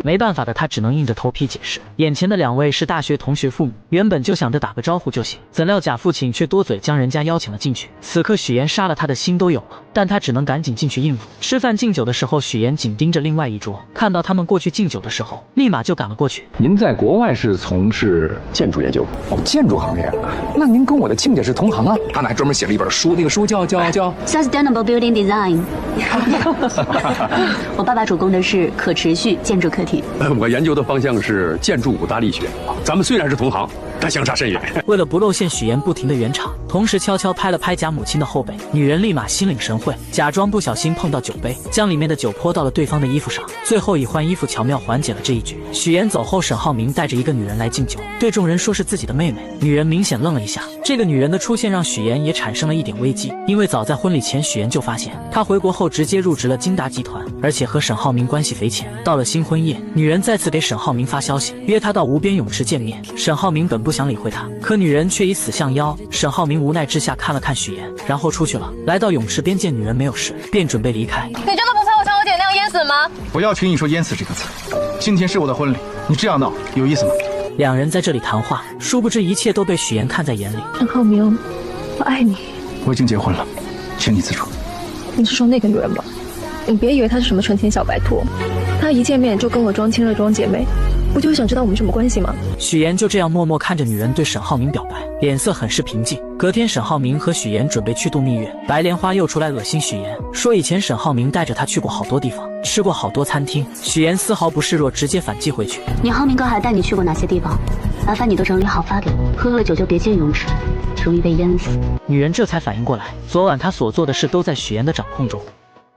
没办法的她只能硬着头皮解释，眼前的两位是大学同学父母，原本就想着打个招呼就行，怎料贾父亲却多嘴将人家邀请了进去。此刻许岩杀了他的心都有了，但他只能赶紧进去应付。吃饭敬酒的时候，许岩紧盯着另外一桌，看到他们过去敬酒的时候，立马就赶了过去。您在国外是从事建筑研究？哦，建筑行业啊，那您跟我的亲家是同行啊。他还专门写了一本书，那个书叫 Sustainable Building Design 我爸爸主攻的是可持续建筑课题。我研究的方向是建筑五大力学。咱们虽然是同行，但相差甚远。为了不露馅，许岩不停地圆场，同时悄悄拍了拍贾母亲的后背。女人立马心领神会，假装不小心碰到酒杯，将里面的酒泼到了对方的衣服上，最后以换衣服巧妙缓解了这一局。许岩走后，沈浩明带着一个女人来敬酒，对众人说是自己的妹妹。女人明显愣了一下，这个女人的出现让许岩也产生了一点危机，因为早在婚礼前，许岩就发现她回国后直接入职了金达集团，而且和沈浩明关系匪浅。到了新婚夜，女人再次给沈浩明发消息，约他到无边泳池见面。沈浩明本不想理会他，可女人却以死相邀。沈浩明无奈之下看了看许岩，然后出去了。来到泳池边，见女人没有事，便准备离开。你真的不怕我像我姐那样淹死吗？不要轻易说淹死这个词。今天是我的婚礼，你这样闹有意思吗？两人在这里谈话，殊不知一切都被许岩看在眼里。沈浩明，我爱你。我已经结婚了，请你自重。你是说那个女人吧？你别以为她是什么纯情小白兔，她一见面就跟我装亲热装姐妹，不就是想知道我们什么关系吗？许岩就这样默默看着女人对沈浩明表白，脸色很是平静。隔天，沈浩明和许岩准备去度蜜月，白莲花又出来恶心许岩，说以前沈浩明带着他去过好多地方，吃过好多餐厅。许岩丝毫不示弱，直接反击回去。你浩明哥还带你去过哪些地方？麻烦你都整理好发给我。喝了酒就别进泳池，容易被淹死。女人这才反应过来，昨晚她所做的事都在许岩的掌控中。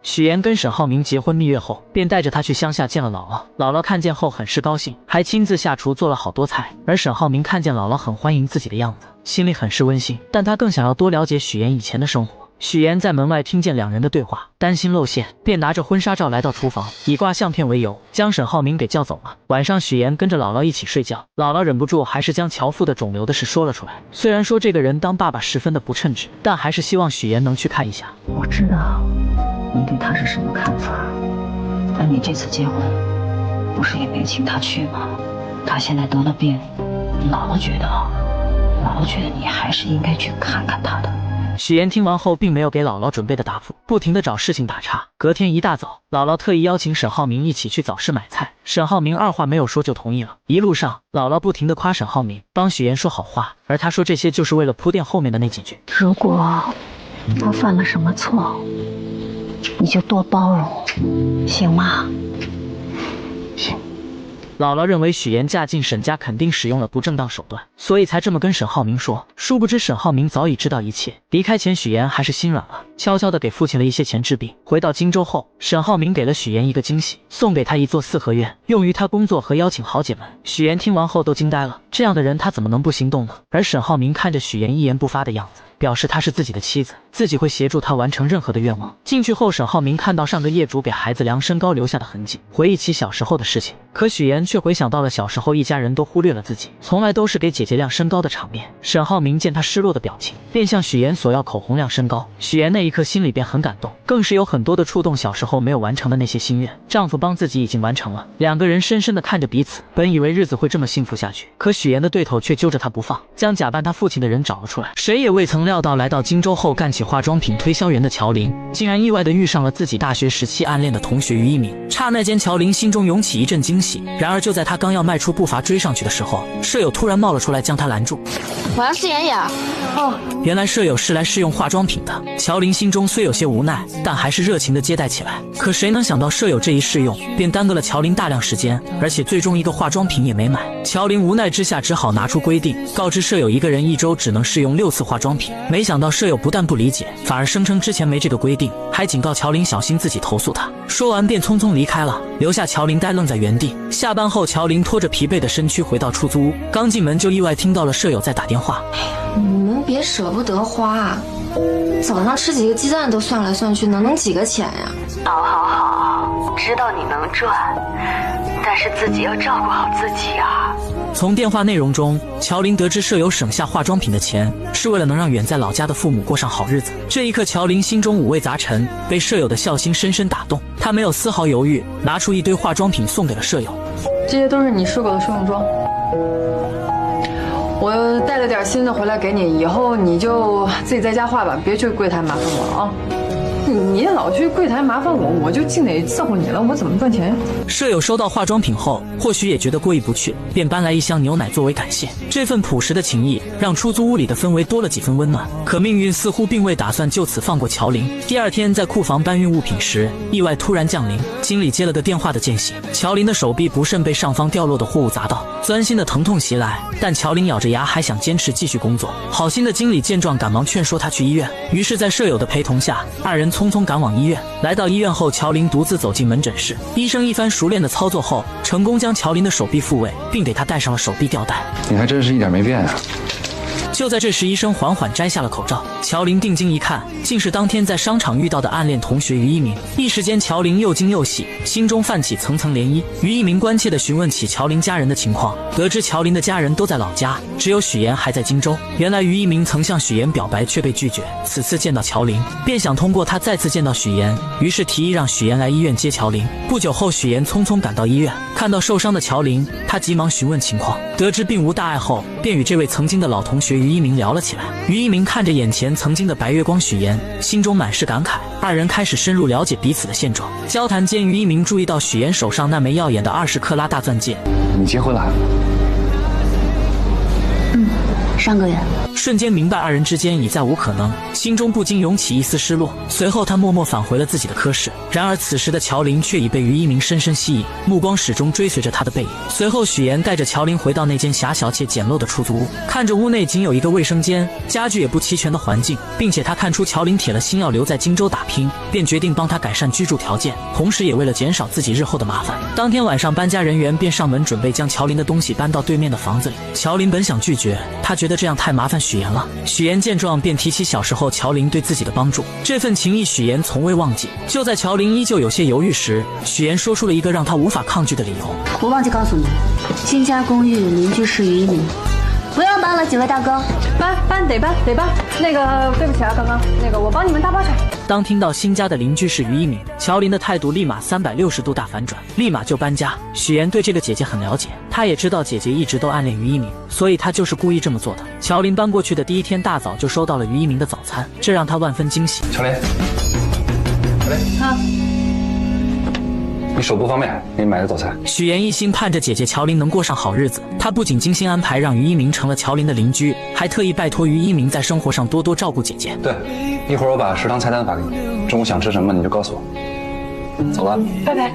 许岩跟沈浩明结婚蜜月后，便带着他去乡下见了姥姥。姥姥看见后很是高兴，还亲自下厨做了好多菜。而沈浩明看见姥姥很欢迎自己的样子，心里很是温馨，但他更想要多了解许岩以前的生活。许岩在门外听见两人的对话，担心露馅，便拿着婚纱照来到厨房，以挂相片为由将沈浩明给叫走了。晚上许岩跟着姥姥一起睡觉，姥姥忍不住还是将乔父的肿瘤的事说了出来。虽然说这个人当爸爸十分的不称职，但还是希望许岩能去看一下。我知道你对他是什么看法，但你这次结婚不是也没请他去吗？他现在得了病，姥姥觉得你还是应该去看看他的。许岩听完后并没有给姥姥准备的答复，不停地找事情打岔。隔天一大早，姥姥特意邀请沈浩明一起去早市买菜，沈浩明二话没有说就同意了。一路上，姥姥不停地夸沈浩明，帮许岩说好话，而他说这些就是为了铺垫后面的那几句。如果他犯了什么错，你就多包容，行吗？行。姥姥认为许岩嫁进沈家肯定使用了不正当手段，所以才这么跟沈浩明说。殊不知沈浩明早已知道一切。离开前许岩还是心软了，悄悄地给父亲了一些钱治病。回到荆州后，沈浩明给了许岩一个惊喜，送给他一座四合院，用于他工作和邀请豪姐们。许岩听完后都惊呆了，这样的人他怎么能不心动呢？而沈浩明看着许岩一言不发的样子，表示她是自己的妻子，自己会协助她完成任何的愿望。进去后，沈浩明看到上个业主给孩子量身高留下的痕迹，回忆起小时候的事情。可许岩却回想到了小时候一家人都忽略了自己，从来都是给姐姐量身高的场面。沈浩明见她失落的表情，便向许岩索要口红量身高。许岩那一刻心里便很感动，更是有很多的触动小时候没有完成的那些心愿，丈夫帮自己已经完成了。两个人深深地看着彼此，本以为日子会这么幸福下去，可许岩的对头却揪着她不放，将假扮他父亲的人找了出来。谁也未曾料到，来到荆州后干起化妆品推销员的乔琳，竟然意外地遇上了自己大学时期暗恋的同学于一鸣。刹那间，乔琳心中涌起一阵惊喜。然而就在她刚要迈出步伐追上去的时候，舍友突然冒了出来将她拦住。我要试妍妍。哦，原来舍友是来试用化妆品的。乔琳心中虽有些无奈，但还是热情地接待起来。可谁能想到舍友这一试用，便耽搁了乔琳大量时间，而且最终一个化妆品也没买。乔琳无奈之下只好拿出规定，告知舍友一个人一周只能试用6次化妆品。没想到舍友不但不理解，反而声称之前没这个规定，还警告乔琳小心自己投诉他。说完便匆匆离开了，留下乔琳呆愣在原地。下班后，乔琳拖着疲惫的身躯回到出租屋，刚进门就意外听到了舍友在打电话。你们别舍不得花，早上吃几个鸡蛋都算来算去，能几个钱呀？好，知道你能赚，但是自己要照顾好自己啊。从电话内容中，乔琳得知舍友省下化妆品的钱是为了能让远在老家的父母过上好日子。这一刻，乔琳心中五味杂陈，被舍友的孝心深深打动。她没有丝毫犹豫，拿出一堆化妆品送给了舍友。这些都是你试过的试用装，我带了点新的回来给你，以后你就自己在家画吧，别去柜台麻烦我了啊。你老去柜台麻烦我，我就净得伺候你了，我怎么赚钱呀？舍友收到化妆品后，或许也觉得过意不去，便搬来一箱牛奶作为感谢。这份朴实的情谊让出租屋里的氛围多了几分温暖。可命运似乎并未打算就此放过乔琳。第二天在库房搬运物品时，意外突然降临，经理接了个电话的间隙，乔琳的手臂不慎被上方掉落的货物砸到，钻心的疼痛袭来，但乔琳咬着牙还想坚持继续工作。好心的经理见状赶忙劝说她去医院，于是在舍友的陪同下，二人匆匆赶往医院。来到医院后，乔琳独自走进门诊室，医生一番熟练的操作后，成功将乔琳的手臂复位，并给她戴上了手臂吊带。你还真是一点没变啊。就在这时，医生缓缓摘下了口罩，乔琳定睛一看，竟是当天在商场遇到的暗恋同学于一鸣。一时间，乔琳又惊又喜，心中泛起层层涟漪。于一鸣关切地询问起乔琳家人的情况，得知乔琳的家人都在老家，只有许岩还在荆州。原来于一鸣曾向许岩表白却被拒绝，此次见到乔琳，便想通过他再次见到许岩，于是提议让许岩来医院接乔琳。不久后，许岩匆匆赶到医院，看到受伤的乔琳，他急忙询问情况，得知并无大碍后，便与这位曾经的老同学于一鸣聊了起来。于一鸣看着眼前曾经的白月光许岩，心中满是感慨。二人开始深入了解彼此的现状。交谈间，于一鸣注意到许岩手上那枚耀眼的20克拉大钻戒。你结婚了？上个月。瞬间明白二人之间已再无可能，心中不禁涌起一丝失落。随后他默默返回了自己的科室。然而此时的乔琳却已被于一鸣深深吸引，目光始终追随着他的背影。随后许岩带着乔琳回到那间狭小且简陋的出租屋，看着屋内仅有一个卫生间，家具也不齐全的环境，并且他看出乔琳铁了心要留在荆州打拼，便决定帮他改善居住条件，同时也为了减少自己日后的麻烦。当天晚上，搬家人员便上门准备将乔琳的东西搬到对面的房子里。乔琳本想拒绝，他觉得这样太麻烦许岩了。许岩见状便提起小时候乔林对自己的帮助，这份情谊许岩从未忘记。就在乔林依旧有些犹豫时，许岩说出了一个让他无法抗拒的理由。我忘记告诉你，新家公寓邻居是于一鸣。不用搬了，几位大哥。搬得搬。那个，对不起啊，刚刚那个我帮你们搭包去。当听到新家的邻居是于一鸣，乔林的态度立马360度大反转，立马就搬家。许岩对这个姐姐很了解，他也知道姐姐一直都暗恋于一鸣，所以他就是故意这么做的。乔林搬过去的第一天大早就收到了于一鸣的早餐，这让他万分惊喜。乔林，你手不方便，给你买个早餐。许岩一心盼着姐姐乔林能过上好日子，他不仅精心安排让于一鸣成了乔林的邻居，还特意拜托于一鸣在生活上多多照顾姐姐。对，一会儿我把食堂菜单发给你，中午想吃什么你就告诉我。走了，拜拜。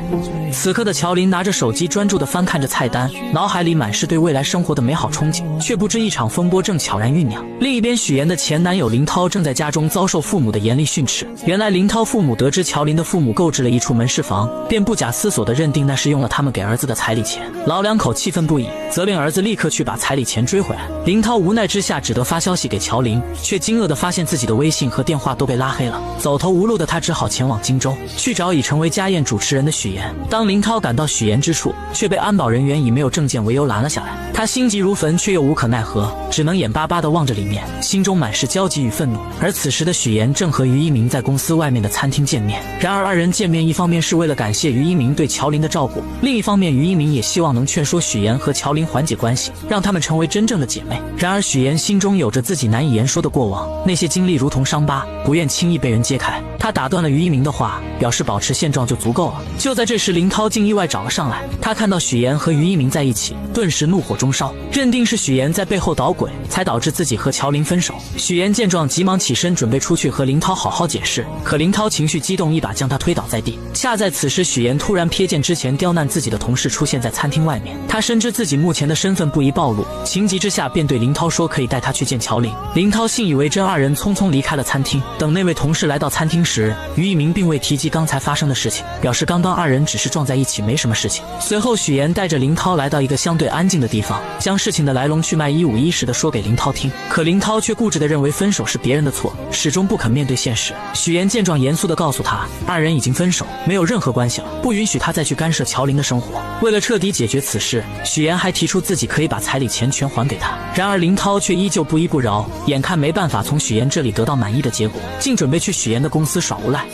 此刻的乔林拿着手机专注地翻看着菜单，脑海里满是对未来生活的美好憧憬，却不知一场风波正悄然酝酿。另一边，许岩的前男友林涛正在家中遭受父母的严厉训斥。原来林涛父母得知乔林的父母购置了一处门市房，便不假思索地认定那是用了他们给儿子的彩礼钱。老两口气愤不已，责令儿子立刻去把彩礼钱追回来。林涛无奈之下只得发消息给乔林，却惊愕地发现自己的微信和电话都被拉黑了。走投无路的他只好前往荆州，去找已成为家宴主持人的许岩。当林涛赶到许岩之处，却被安保人员以没有证件为由拦了下来。他心急如焚，却又无可奈何，只能眼巴巴地望着里面，心中满是焦急与愤怒。而此时的许岩正和于一鸣在公司外面的餐厅见面。然而二人见面，一方面是为了感谢于一鸣对乔林的照顾，另一方面于一鸣也希望能劝说许岩和乔林缓解关系，让他们成为真正的姐妹。然而许岩心中有着自己难以言说的过往，那些经历如同伤疤，不愿轻易被人揭开。他打断了于一鸣的话，表示保持现状就足够了。就在这时，林涛竟意外找了上来。他看到许岩和于一鸣在一起，顿时怒火中烧，认定是许岩在背后捣鬼，才导致自己和乔林分手。许岩见状，急忙起身准备出去和林涛好好解释，可林涛情绪激动，一把将他推倒在地。恰在此时，许岩突然瞥见之前刁难自己的同事出现在餐厅外面，他深知自己目前的身份不宜暴露，情急之下便对林涛说可以带他去见乔林。林涛信以为真，二人匆匆离开了餐厅。等那位同事来到餐厅时，于一鸣并未提及刚才发生的事情，表示刚刚二人只是撞在一起，没什么事情。随后许岩带着林涛来到一个相对安静的地方，将事情的来龙去脉一五一十地说给林涛听。可林涛却固执地认为分手是别人的错，始终不肯面对现实。许岩见状，严肃地告诉他，二人已经分手，没有任何关系了，不允许他再去干涉乔林的生活。为了彻底解决此事，许岩还提出自己可以把彩礼钱全还给他。然而林涛却依旧不依不饶，眼看没办法从许岩这里得到满意的结果，竟准备去许岩的公司耍无赖。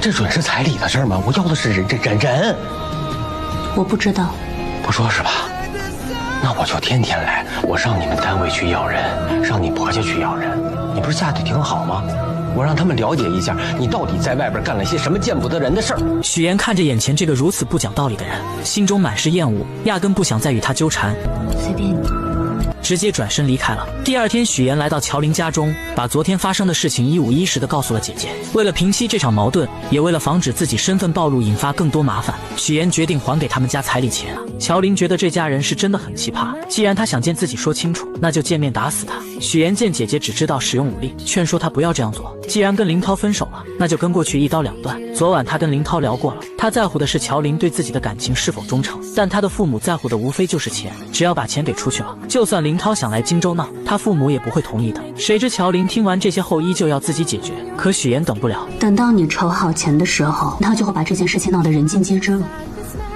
这准是彩礼的事吗？我要的是人。我不知道。不说是吧？那我就天天来，我上你们单位去要人，上你婆家去要人。你不是嫁得挺好吗？我让他们了解一下，你到底在外边干了些什么见不得人的事儿。许岩看着眼前这个如此不讲道理的人，心中满是厌恶，压根不想再与他纠缠。随便你。直接转身离开了。第二天，许岩来到乔林家中，把昨天发生的事情一五一十地告诉了姐姐。为了平息这场矛盾，也为了防止自己身份暴露引发更多麻烦，许岩决定还给他们家彩礼钱。乔林觉得这家人是真的很奇葩，既然他想见自己说清楚，那就见面打死他。许岩见姐姐只知道使用武力，劝说他不要这样做。既然跟林涛分手了，那就跟过去一刀两断。昨晚他跟林涛聊过了，他在乎的是乔林对自己的感情是否忠诚，但他的父母在乎的无非就是钱，只要把钱给出去了，就算林涛想来荆州闹，他父母也不会同意的。谁知乔林听完这些后依旧要自己解决，可许岩等不了，等到你筹好钱的时候，他就会把这件事情闹得人尽皆知了。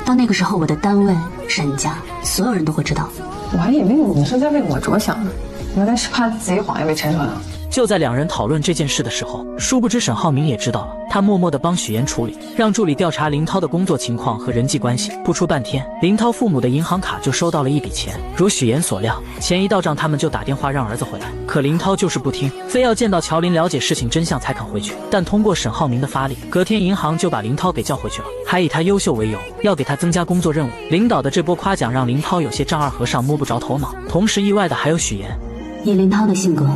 到那个时候，我的单位、沈家所有人都会知道。我还以为你是在为我着想呢，原来是怕自己谎言被拆穿了。就在两人讨论这件事的时候，殊不知沈浩明也知道了，他默默地帮许岩处理，让助理调查林涛的工作情况和人际关系。不出半天，林涛父母的银行卡就收到了一笔钱，如许岩所料，钱一到账，他们就打电话让儿子回来。可林涛就是不听，非要见到乔林了解事情真相才肯回去。但通过沈浩明的发力，隔天银行就把林涛给叫回去了，还以他优秀为由，要给他增加工作任务。领导的这波夸奖让林涛有些丈二和尚摸不着头脑。同时意外的还有许岩。以林涛的性格，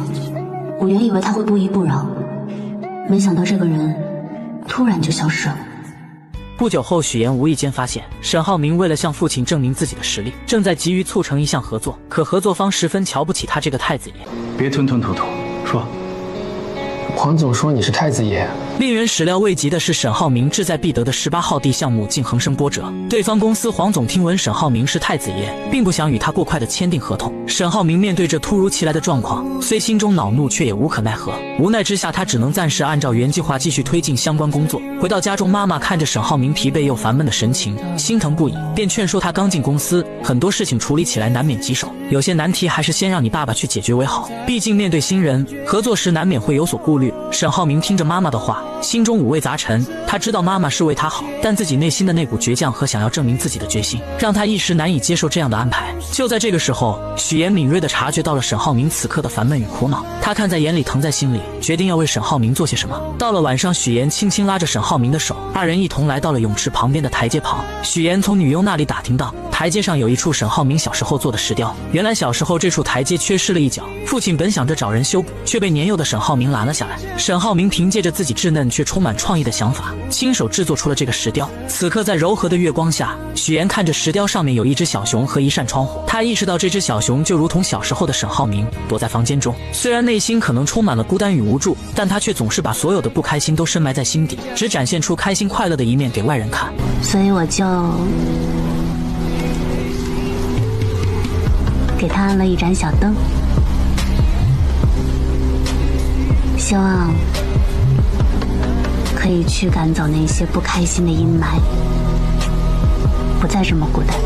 我原以为他会不依不饶，没想到这个人突然就消失了。不久后，许岩无意间发现沈浩明为了向父亲证明自己的实力，正在急于促成一项合作，可合作方十分瞧不起他这个太子爷。别吞吞吐吐，说。黄总说你是太子爷。令人始料未及的是，沈浩明志在必得的18号地项目竟横生波折。对方公司黄总听闻沈浩明是太子爷，并不想与他过快的签订合同。沈浩明面对这突如其来的状况，虽心中恼怒，却也无可奈何。无奈之下，他只能暂时按照原计划继续推进相关工作。回到家中，妈妈看着沈浩明疲惫又烦闷的神情，心疼不已，便劝说他刚进公司，很多事情处理起来难免棘手，有些难题还是先让你爸爸去解决为好。毕竟面对新人，合作时难免会有所顾虑。沈浩明听着妈妈的话，心中五味杂陈。他知道妈妈是为他好，但自己内心的那股倔强和想要证明自己的决心，让他一时难以接受这样的安排。就在这个时候，许岩敏锐地察觉到了沈浩明此刻的烦闷与苦恼，他看在眼里，疼在心里，决定要为沈浩明做些什么。到了晚上，许岩轻轻拉着沈浩明的手，二人一同来到了泳池旁边的台阶旁。许岩从女佣那里打听到，台阶上有一处沈浩明小时候做的石雕。原来小时候这处台阶缺失了一角，父亲本想着找人修补，却被年幼的沈浩明拦了下来。沈浩明凭借着自己稚嫩却充满创意的想法，亲手制作出了这个石雕。此刻在柔和的月光下，许岩看着石雕上面有一只小熊和一扇窗户，他意识到这只小熊就如同小时候的沈浩明，躲在房间中。虽然内心可能充满了孤单与无助，但他却总是把所有的不开心都深埋在心底，只展现出开心快乐的一面给外人看。所以我就给他按了一盏小灯，希望可以驱赶走那些不开心的阴霾，不再这么孤单。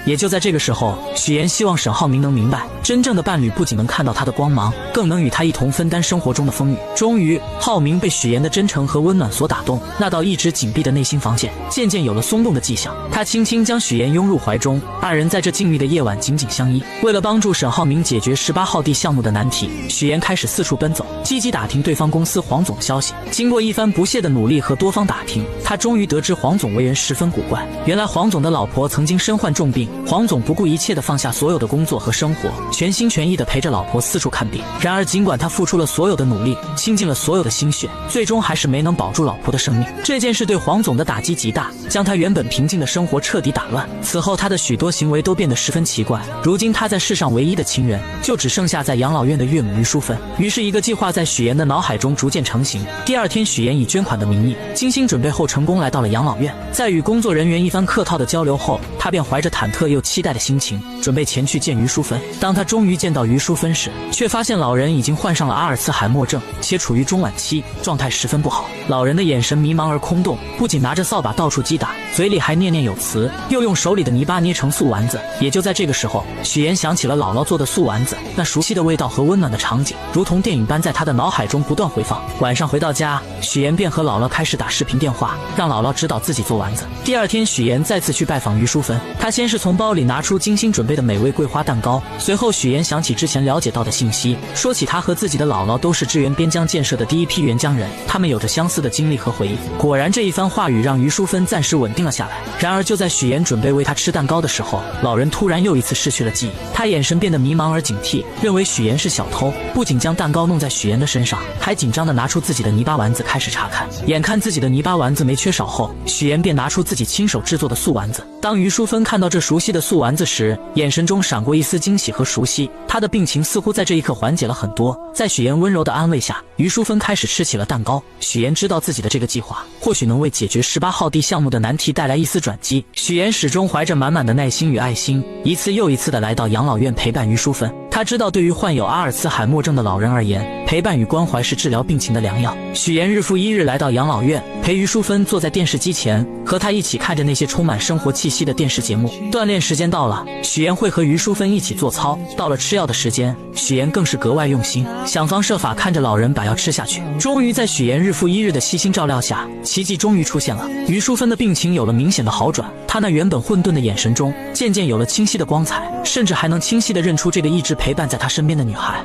也就在这个时候，许岩希望沈浩明能明白，真正的伴侣不仅能看到他的光芒，更能与他一同分担生活中的风雨。终于，浩明被许岩的真诚和温暖所打动，那道一直紧闭的内心防线渐渐有了松动的迹象。他轻轻将许岩拥入怀中，二人在这静谧的夜晚紧紧相依。为了帮助沈浩明解决18号地项目的难题，许岩开始四处奔走，积极打听对方公司黄总的消息。经过一番不懈的努力和多方打听，他终于得知黄总为人十分古怪。原来黄总的老婆曾经身患重病，黄总不顾一切地放下所有的工作和生活，全心全意地陪着老婆四处看病。然而尽管他付出了所有的努力，倾尽了所有的心血，最终还是没能保住老婆的生命。这件事对黄总的打击极大，将他原本平静的生活彻底打乱。此后他的许多行为都变得十分奇怪。如今他在世上唯一的亲人，就只剩下在养老院的岳母于淑芬。于是一个计划在许岩的脑海中逐渐成型。第二天，许岩以捐款的名义精心准备后，成功来到了养老院。在与工作人员一番客套的交流后，他便怀着忐忑又期待的心情，准备前去见于淑芬。当他终于见到于淑芬时，却发现老人已经患上了阿尔茨海默症，且处于中晚期，状态十分不好。老人的眼神迷茫而空洞，不仅拿着扫把到处击打，嘴里还念念有词，又用手里的泥巴捏成素丸子。也就在这个时候，许岩想起了姥姥做的素丸子，那熟悉的味道和温暖的场景，如同电影般在他的脑海中不断回放。晚上回到家，许岩便和姥姥开始打视频电话，让姥姥指导自己做丸子。第二天，许岩再次去拜访于淑芬，他先是从包里拿出精心准备的美味桂花蛋糕，随后许岩想起之前了解到的信息，说起他和自己的姥姥都是支援边疆建设的第一批援疆人，他们有着相似的经历和回忆。果然，这一番话语让于淑芬暂时稳定了下来。然而就在许岩准备喂他吃蛋糕的时候，老人突然又一次失去了记忆，他眼神变得迷茫而警惕，认为许岩是小偷，不仅将蛋糕弄在许岩的身上，还紧张地拿出自己的泥巴丸子开始查看。眼看自己的泥巴丸子没缺少后，许岩便拿出自己亲手制作的素丸子。当于淑芬看到这熟悉的素丸子时，眼神中闪过一丝惊喜和熟悉，她的病情似乎在这一刻缓解了很多。在许岩温柔的安慰下，于淑芬开始吃起了蛋糕。许岩知道自己的这个计划或许能为解决18号地项目的难题带来一丝转机。许岩始终怀着满满的耐心与爱心，一次又一次地来到养老院陪伴于淑芬。他知道对于患有阿尔茨海默症的老人而言，陪伴与关怀是治疗病情的良药。许岩日复一日来到养老院，陪于淑芬坐在电视机前，和他一起看着那些充满生活气息的电视节目。锻炼时间到了，许岩会和于淑芬一起做操。到了吃药的时间，许岩更是格外用心，想方设法看着老人把药吃下去。终于在许岩日复一日的悉心照料下，奇迹终于出现了。于淑芬的病情有了明显的好转，她那原本混沌的眼神中渐渐有了清晰的光彩，甚至还能清晰地认出这个一直陪伴在她身边的女孩。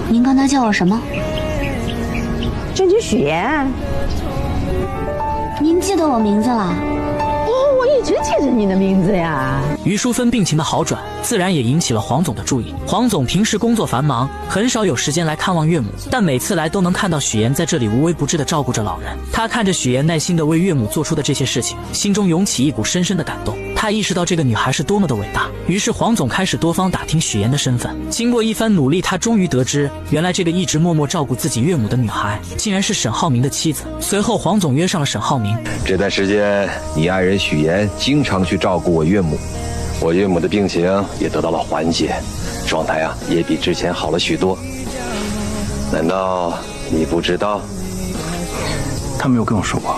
您刚才叫我什么？这就许岩。您记得我名字了？我一直记着你的名字呀。于淑芬病情的好转，自然也引起了黄总的注意。黄总平时工作繁忙，很少有时间来看望岳母，但每次来都能看到许岩在这里无微不至地照顾着老人。他看着许岩耐心地为岳母做出的这些事情，心中涌起一股深深的感动。他意识到这个女孩是多么的伟大，于是黄总开始多方打听许妍的身份。经过一番努力，他终于得知，原来这个一直默默照顾自己岳母的女孩，竟然是沈浩明的妻子。随后，黄总约上了沈浩明。这段时间，你爱人许妍经常去照顾我岳母，我岳母的病情也得到了缓解，状态也比之前好了许多。难道你不知道？他没有跟我说过。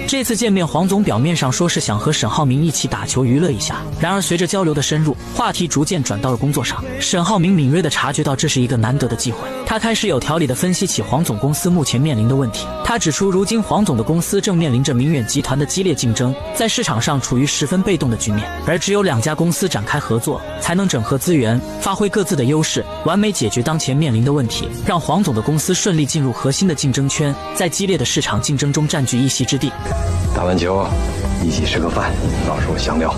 这次见面，黄总表面上说是想和沈浩明一起打球娱乐一下，然而随着交流的深入，话题逐渐转到了工作上。沈浩明敏锐地察觉到这是一个难得的机会，他开始有条理地分析起黄总公司目前面临的问题。他指出，如今黄总的公司正面临着明远集团的激烈竞争，在市场上处于十分被动的局面，而只有2家公司展开合作，才能整合资源，发挥各自的优势，完美解决当前面临的问题，让黄总的公司顺利进入核心的竞争圈，在激烈的市场竞争中占据一席之地。打完球一起吃个饭，到时候详聊。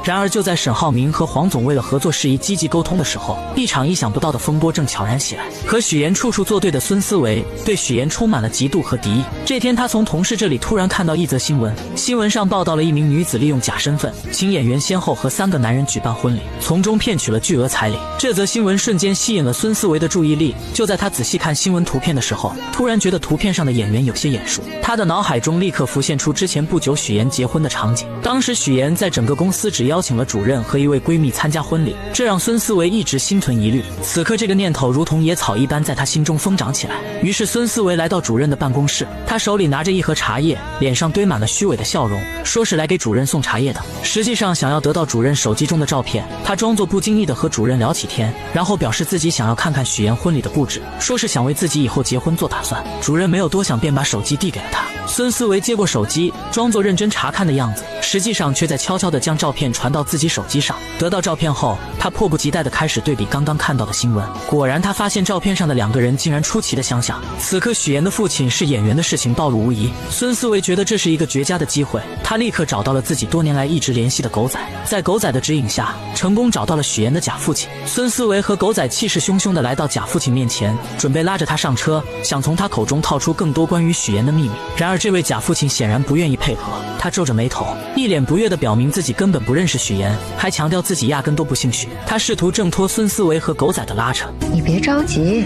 然而就在沈浩明和黄总为了合作事宜积极沟通的时候，一场意想不到的风波正悄然袭来。和许妍处处作对的孙思维对许妍充满了嫉妒和敌意。这天他从同事这里突然看到一则新闻，新闻上报道了一名女子利用假身份请演员先后和3个男人举办婚礼，从中骗取了巨额彩礼。这则新闻瞬间吸引了孙思维的注意力。就在他仔细看新闻图片的时候，突然觉得图片上的演员有些眼熟，他的脑海中立刻浮现出之前不久许妍结婚的场景。当时许妍在整个公司只邀请了主任和一位闺蜜参加婚礼，这让孙思维一直心存疑虑。此刻这个念头如同野草一般在他心中疯长起来。于是孙思维来到主任的办公室，他手里拿着一盒茶叶，脸上堆满了虚伪的笑容，说是来给主任送茶叶的，实际上想要得到主任手机中的照片。他装作不经意地和主任聊起天，然后表示自己想要看看许妍婚礼的布置，说是想为自己以后结婚做打算。主任没有多想，便把手机递给了他。孙思维接过手机，装作认真查看的样子，实际上却在悄悄地将照片传到自己手机上。得到照片后，他迫不及待地开始对比刚刚看到的新闻。果然，他发现照片上的2个人竟然出奇的相像。此刻许妍的父亲是演员的事情暴露无遗，孙思维觉得这是一个绝佳的机会，他立刻找到了自己多年来一直联系的狗仔，在狗仔的指引下，成功找到了许妍的假父亲。孙思维和狗仔气势汹汹地来到假父亲面前，准备拉着他上车，想从他口中套出更多关于许妍的秘密。然而这位假父亲显然不愿意配合，他皱着眉头，一脸不悦地表明自己根本不认识许妍，还强调自己压根都不姓许。他试图挣脱孙思维和狗仔的拉扯。你别着急，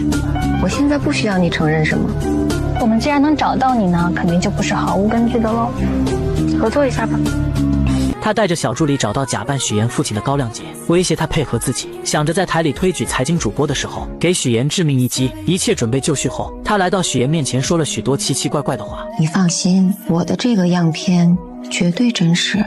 我现在不需要你承认什么。我们既然能找到你呢，肯定就不是毫无根据的喽。合作一下吧。他带着小助理找到假扮许妍父亲的高亮杰，威胁他配合自己，想着在台里推举财经主播的时候给许妍致命一击。一切准备就绪后，他来到许妍面前说了许多奇奇怪怪的话。你放心，我的这个样片绝对真实，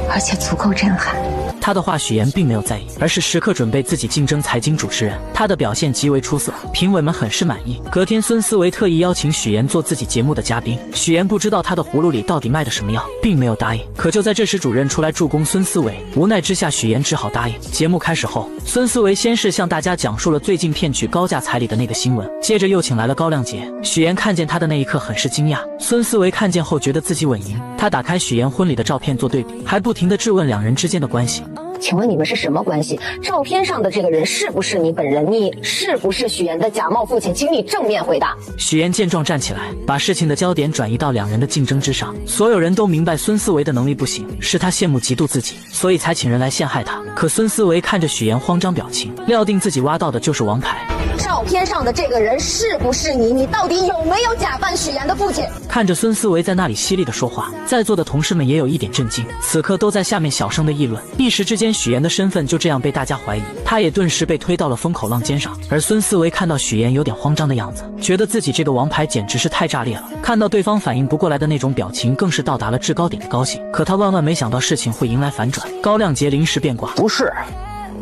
而且足够震撼。他的话许妍并没有在意，而是时刻准备自己竞争财经主持人。他的表现极为出色，评委们很是满意。隔天孙思维特意邀请许妍做自己节目的嘉宾，许妍不知道他的葫芦里到底卖的什么药，并没有答应。可就在这时，主任出来助攻孙思维，无奈之下许妍只好答应。节目开始后，孙思维先是向大家讲述了最近骗取高价彩礼的那个新闻，接着又请来了高亮杰。许妍看见他的那一刻很是惊讶，孙思维看见后觉得自己稳赢。他打开许妍婚礼的照片做对比，还不停地质问2人之间的关系。请问你们是什么关系？照片上的这个人是不是你本人？你是不是许妍的假冒父亲？请你正面回答。许妍见状站起来，把事情的焦点转移到2人的竞争之上。所有人都明白孙思维的能力不行，是他羡慕嫉妒自己，所以才请人来陷害他。可孙思维看着许妍慌张表情，料定自己挖到的就是王牌。照片上的这个人是不是你？你到底有没有假扮许妍的父亲？看着孙思维在那里犀利的说话，在座的同事们也有一点震惊，此刻都在下面小声的议论。一时之间，许妍的身份就这样被大家怀疑，她也顿时被推到了风口浪尖上。而孙思维看到许妍有点慌张的样子，觉得自己这个王牌简直是太炸裂了，看到对方反应不过来的那种表情，更是到达了制高点的高兴。可他万万没想到事情会迎来反转，高亮杰临时变卦，不是，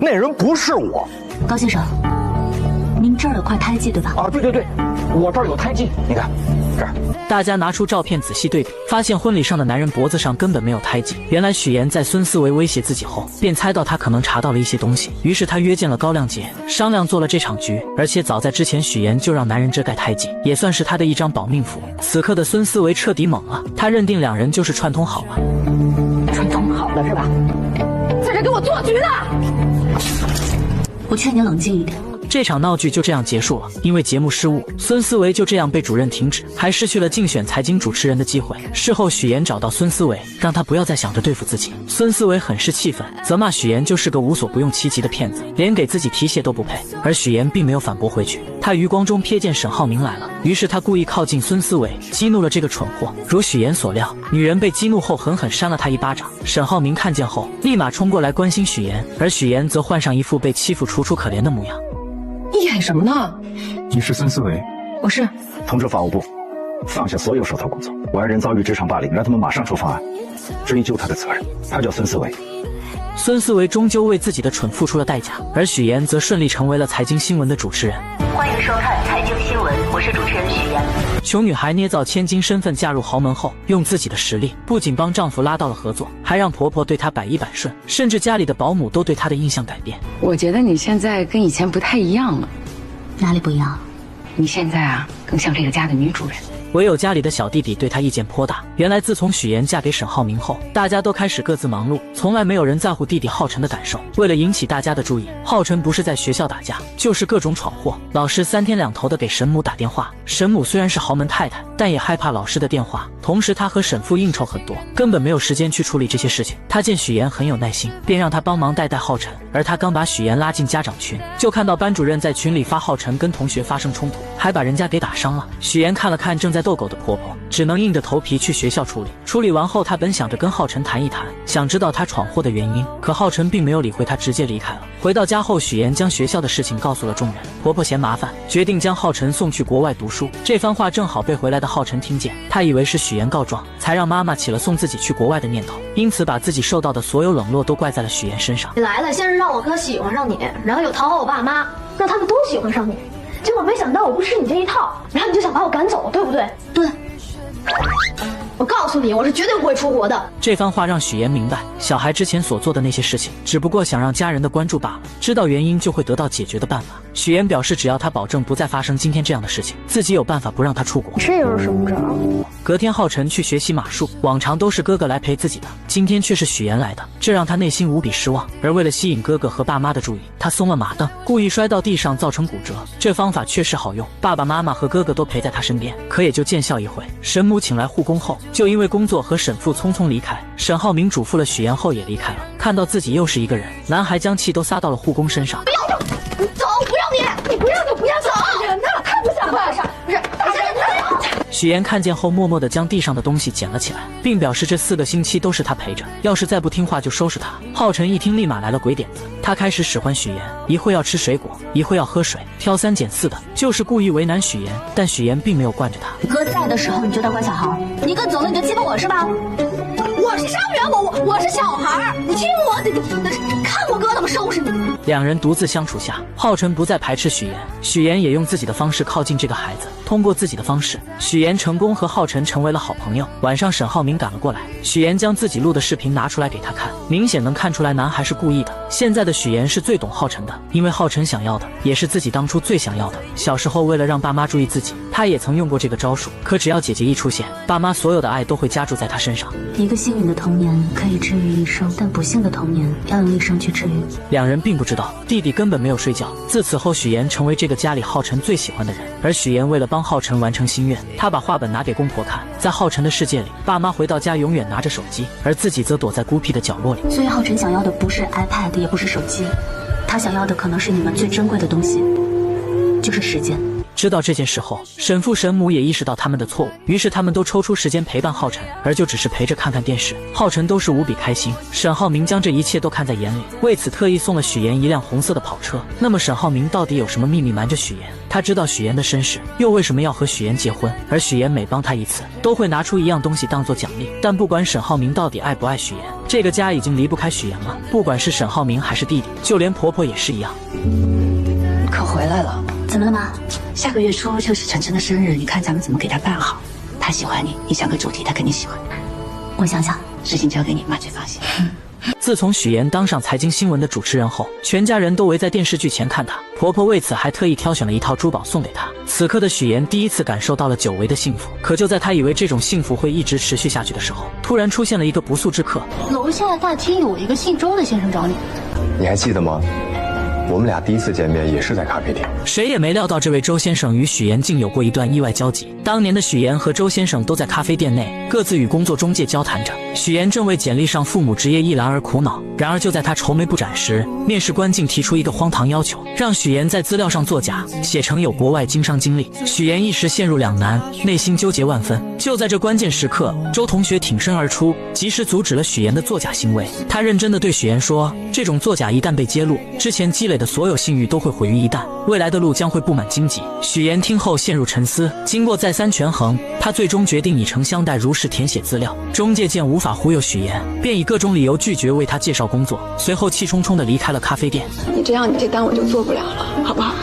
那人不是我。高先生，您这儿有块胎记对吧？啊，对，我这儿有胎记，你看这儿。大家拿出照片仔细对比，发现婚礼上的男人脖子上根本没有胎记。原来许妍在孙思维威胁自己后，便猜到他可能查到了一些东西，于是他约见了高亮杰，商量做了这场局。而且早在之前，许妍就让男人遮盖胎记，也算是他的一张保命符。此刻的孙思维彻底懵了，他认定2人就是串通好了。串通好了是吧？在这给我做局呢！我劝你冷静一点。这场闹剧就这样结束了。因为节目失误，孙思维就这样被主任停职，还失去了竞选财经主持人的机会。事后许岩找到孙思维，让他不要再想着对付自己。孙思维很是气愤，责骂许岩就是个无所不用其极的骗子，连给自己提鞋都不配。而许岩并没有反驳回去，他余光中瞥见沈浩明来了，于是他故意靠近孙思维，激怒了这个蠢货。如许岩所料，女人被激怒后狠狠扇了他一巴掌。沈浩明看见后，立马冲过来关心许岩，而许岩则换上一副被欺负楚楚可怜的模样。你演什么呢？你是孙思维？我是。通知法务部，放下所有手头工作。我爱人遭遇职场霸凌，让他们马上出方案，追究他的责任。他叫孙思维。孙思维终究为自己的蠢付出了代价，而许岩则顺利成为了财经新闻的主持人。欢迎收看财经新闻，我是主持人许岩。穷女孩捏造千金身份嫁入豪门后，用自己的实力不仅帮丈夫拉到了合作，还让婆婆对她百依百顺，甚至家里的保姆都对她的印象改变。我觉得你现在跟以前不太一样了。哪里不一样？你现在啊，更像这个家的女主人。唯有家里的小弟弟对她意见颇大。原来自从许岩嫁给沈浩明后，大家都开始各自忙碌，从来没有人在乎弟弟浩辰的感受。为了引起大家的注意，浩辰不是在学校打架，就是各种闯祸。老师3天2头的给沈母打电话，沈母虽然是豪门太太，但也害怕老师的电话。同时她和沈父应酬很多，根本没有时间去处理这些事情。她见许岩很有耐心，便让他帮忙带浩辰。而她刚把许岩拉进家长群，就看到班主任在群里发浩辰跟同学发生冲突，还把人家给打伤了。许岩看了看正在斗狗的婆婆，只能硬着头皮去学校处理。处理完后，她本想着跟浩辰谈一谈，想知道他闯祸的原因，可浩辰并没有理会她，直接离开了。回到家后，许岩将学校的事情告诉了众人。婆婆嫌麻烦，决定将浩辰送去国外读书。这番话正好被回来的浩辰听见，他以为是许岩告状，才让妈妈起了送自己去国外的念头，因此把自己受到的所有冷落都怪在了许岩身上。你来了，先是让我哥喜欢上你，然后又讨好我爸妈，让他们都喜欢上你，结果没想到我不吃你这一套，然后你就想把我赶走，对不对？对。我告诉你，我是绝对不会出国的。这番话让许岩明白，小孩之前所做的那些事情，只不过想让家人的关注罢了，知道原因就会得到解决的办法。许岩表示，只要他保证不再发生今天这样的事情，自己有办法不让他出国。这又是什么招？隔天，浩辰去学习马术，往常都是哥哥来陪自己的，今天却是许岩来的，这让他内心无比失望。而为了吸引哥哥和爸妈的注意，他松了马蹬，故意摔到地上，造成骨折。这方法确实好用，爸爸妈妈和哥哥都陪在他身边，可也就见效一回。沈母请来护工后，就因为工作和沈父匆匆离开。沈浩明嘱咐了许岩后也离开了。看到自己又是一个人，男孩将气都撒到了护工身上。不要走，走，不要你不要就不要走，人呢？太不像话了，不是，大家许岩看见后，默默地将地上的东西捡了起来，并表示这4个星期都是他陪着，要是再不听话就收拾他。浩辰一听，立马来了鬼点子，他开始使唤许岩，一会要吃水果，一会要喝水，挑3拣4的，就是故意为难许岩。但许岩并没有惯着他。哥在的时候你就当乖小孩，你哥走了你就欺负我是吧？我是伤员，我是小孩，你欺负我，看我哥怎么收拾你。两人独自相处下，浩辰不再排斥许岩，许岩也用自己的方式靠近这个孩子。通过自己的方式，许岩成功和浩辰成为了好朋友。晚上，沈浩明赶了过来，许岩将自己录的视频拿出来给他看，明显能看出来男孩是故意的。现在的许岩是最懂浩辰的，因为浩辰想要的也是自己当初最想要的。小时候为了让爸妈注意自己，他也曾用过这个招数，可只要姐姐一出现，爸妈所有的爱都会加注在他身上。一个幸运的童年可以治愈一生，但不幸的童年要用一生去治愈。两人并不知道，弟弟根本没有睡觉。自此后，许岩成为这个家里浩辰最喜欢的人。而许岩为了帮浩辰完成心愿，他把画本拿给公婆看。在浩辰的世界里，爸妈回到家永远拿着手机，而自己则躲在孤僻的角落里。所以浩辰想要的不是 iPad， 也不是手机，他想要的可能是你们最珍贵的东西，就是时间。知道这件事后，沈父沈母也意识到他们的错误，于是他们都抽出时间陪伴浩辰，而就只是陪着看看电视。浩辰都是无比开心。沈浩明将这一切都看在眼里，为此特意送了许岩一辆红色的跑车。那么沈浩明到底有什么秘密瞒着许岩？他知道许岩的身世，又为什么要和许岩结婚？而许岩每帮他一次，都会拿出一样东西当做奖励。但不管沈浩明到底爱不爱许岩，这个家已经离不开许岩了。不管是沈浩明还是弟弟，就连婆婆也是一样。可回来了。怎么了妈？下个月初就是晨晨的生日，你看咱们怎么给他办好？他喜欢你，你想个主题，他肯定喜欢。我想想，事情交给你，妈最放心。自从许岩当上财经新闻的主持人后，全家人都围在电视剧前看他。婆婆为此还特意挑选了一套珠宝送给他。此刻的许岩第一次感受到了久违的幸福。可就在他以为这种幸福会一直持续下去的时候，突然出现了一个不速之客。楼下大厅有一个姓周的先生找你。你还记得吗？我们俩第一次见面也是在咖啡店。谁也没料到，这位周先生与许岩竟有过一段意外交集。当年的许岩和周先生都在咖啡店内，各自与工作中介交谈着。许岩正为简历上父母职业一栏而苦恼，然而就在他愁眉不展时，面试官竟提出一个荒唐要求，让许岩在资料上作假，写成有国外经商经历。许岩一时陷入两难，内心纠结万分。就在这关键时刻，周同学挺身而出，及时阻止了许岩的作假行为。他认真地对许岩说，这种作假一旦被揭露，之前积累的所有信誉都会毁于一旦，未来的路将会布满荆棘。许岩听后陷入沉思，经过再三权衡，他最终决定以诚相待，如实填写资料。中介见无法忽悠许岩，便以各种理由拒绝为他介绍工作，随后气冲冲地离开了咖啡店。你这样，你这单我就做不了了，好不好？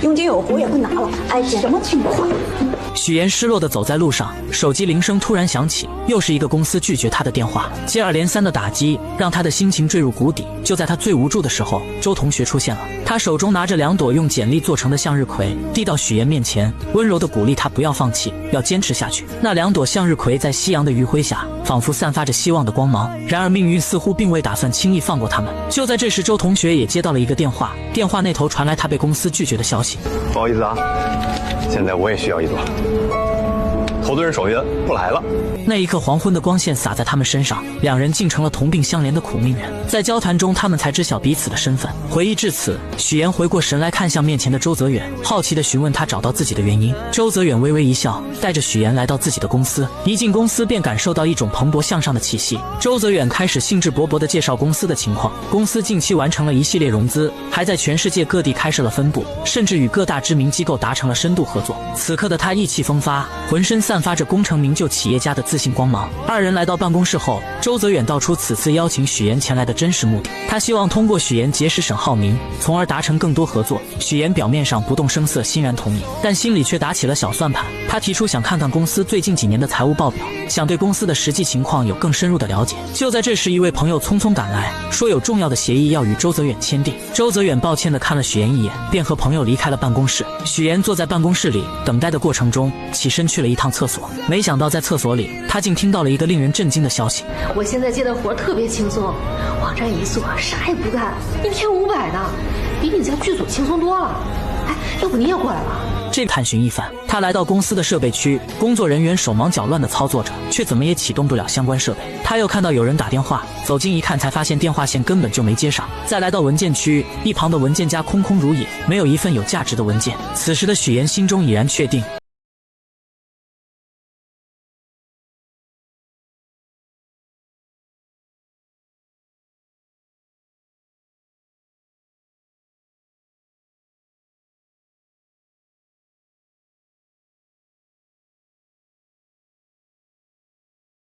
佣金有糊也不拿了。哎，什么情况？许岩失落地走在路上，手机铃声突然响起，又是一个公司拒绝他的电话。接二连三的打击让他的心情坠入谷底。就在他最无助的时候，周同学出现了。他手中拿着2朵用简历做成的向日葵，递到许岩面前，温柔地鼓励他不要放弃，要坚持下去。那2朵向日葵在夕阳的余晖下，仿佛散发着希望的光芒。然而命运似乎并未打算轻易放过他们。就在这时，周同学也接到了一个电话，电话那头传来他被公司拒绝的消息。不好意思啊，现在我也需要1朵。投资人手续不来了。那一刻，黄昏的光线洒在他们身上，两人竟成了同病相怜的苦命人。在交谈中，他们才知晓彼此的身份。回忆至此，许岩回过神来，看向面前的周泽远，好奇地询问他找到自己的原因。周泽远微微一笑，带着许岩来到自己的公司。一进公司便感受到一种蓬勃向上的气息。周泽远开始兴致勃勃地介绍公司的情况。公司近期完成了一系列融资，还在全世界各地开设了分部，甚至与各大知名机构达成了深度合作。此刻的他意气风发，浑身散发着功成名就企业家的自信光芒。二人来到办公室后，周泽远道出此次邀请许岩前来的真实目的。他希望通过许岩结识沈浩明，从而达成更多合作。许岩表面上不动声色，欣然同意，但心里却打起了小算盘。他提出想看看公司最近几年的财务报表，想对公司的实际情况有更深入的了解。就在这时，一位朋友匆匆赶来，说有重要的协议要与周泽远签订。周泽远抱歉地看了许岩一眼，便和朋友离开了办公室。许岩坐在办公室里等待的过程中，起身去了一趟厕所，没想到在厕所里，他竟听到了一个令人震惊的消息。我现在接的活特别轻松，网站一做，啥也不干，1天500呢，比你在剧组轻松多了。哎，要不你也过来吧？这探寻一番，他来到公司的设备区，工作人员手忙脚乱地操作着，却怎么也启动不了相关设备。他又看到有人打电话，走近一看，才发现电话线根本就没接上。再来到文件区，一旁的文件夹空空如也，没有一份有价值的文件。此时的许岩心中已然确定，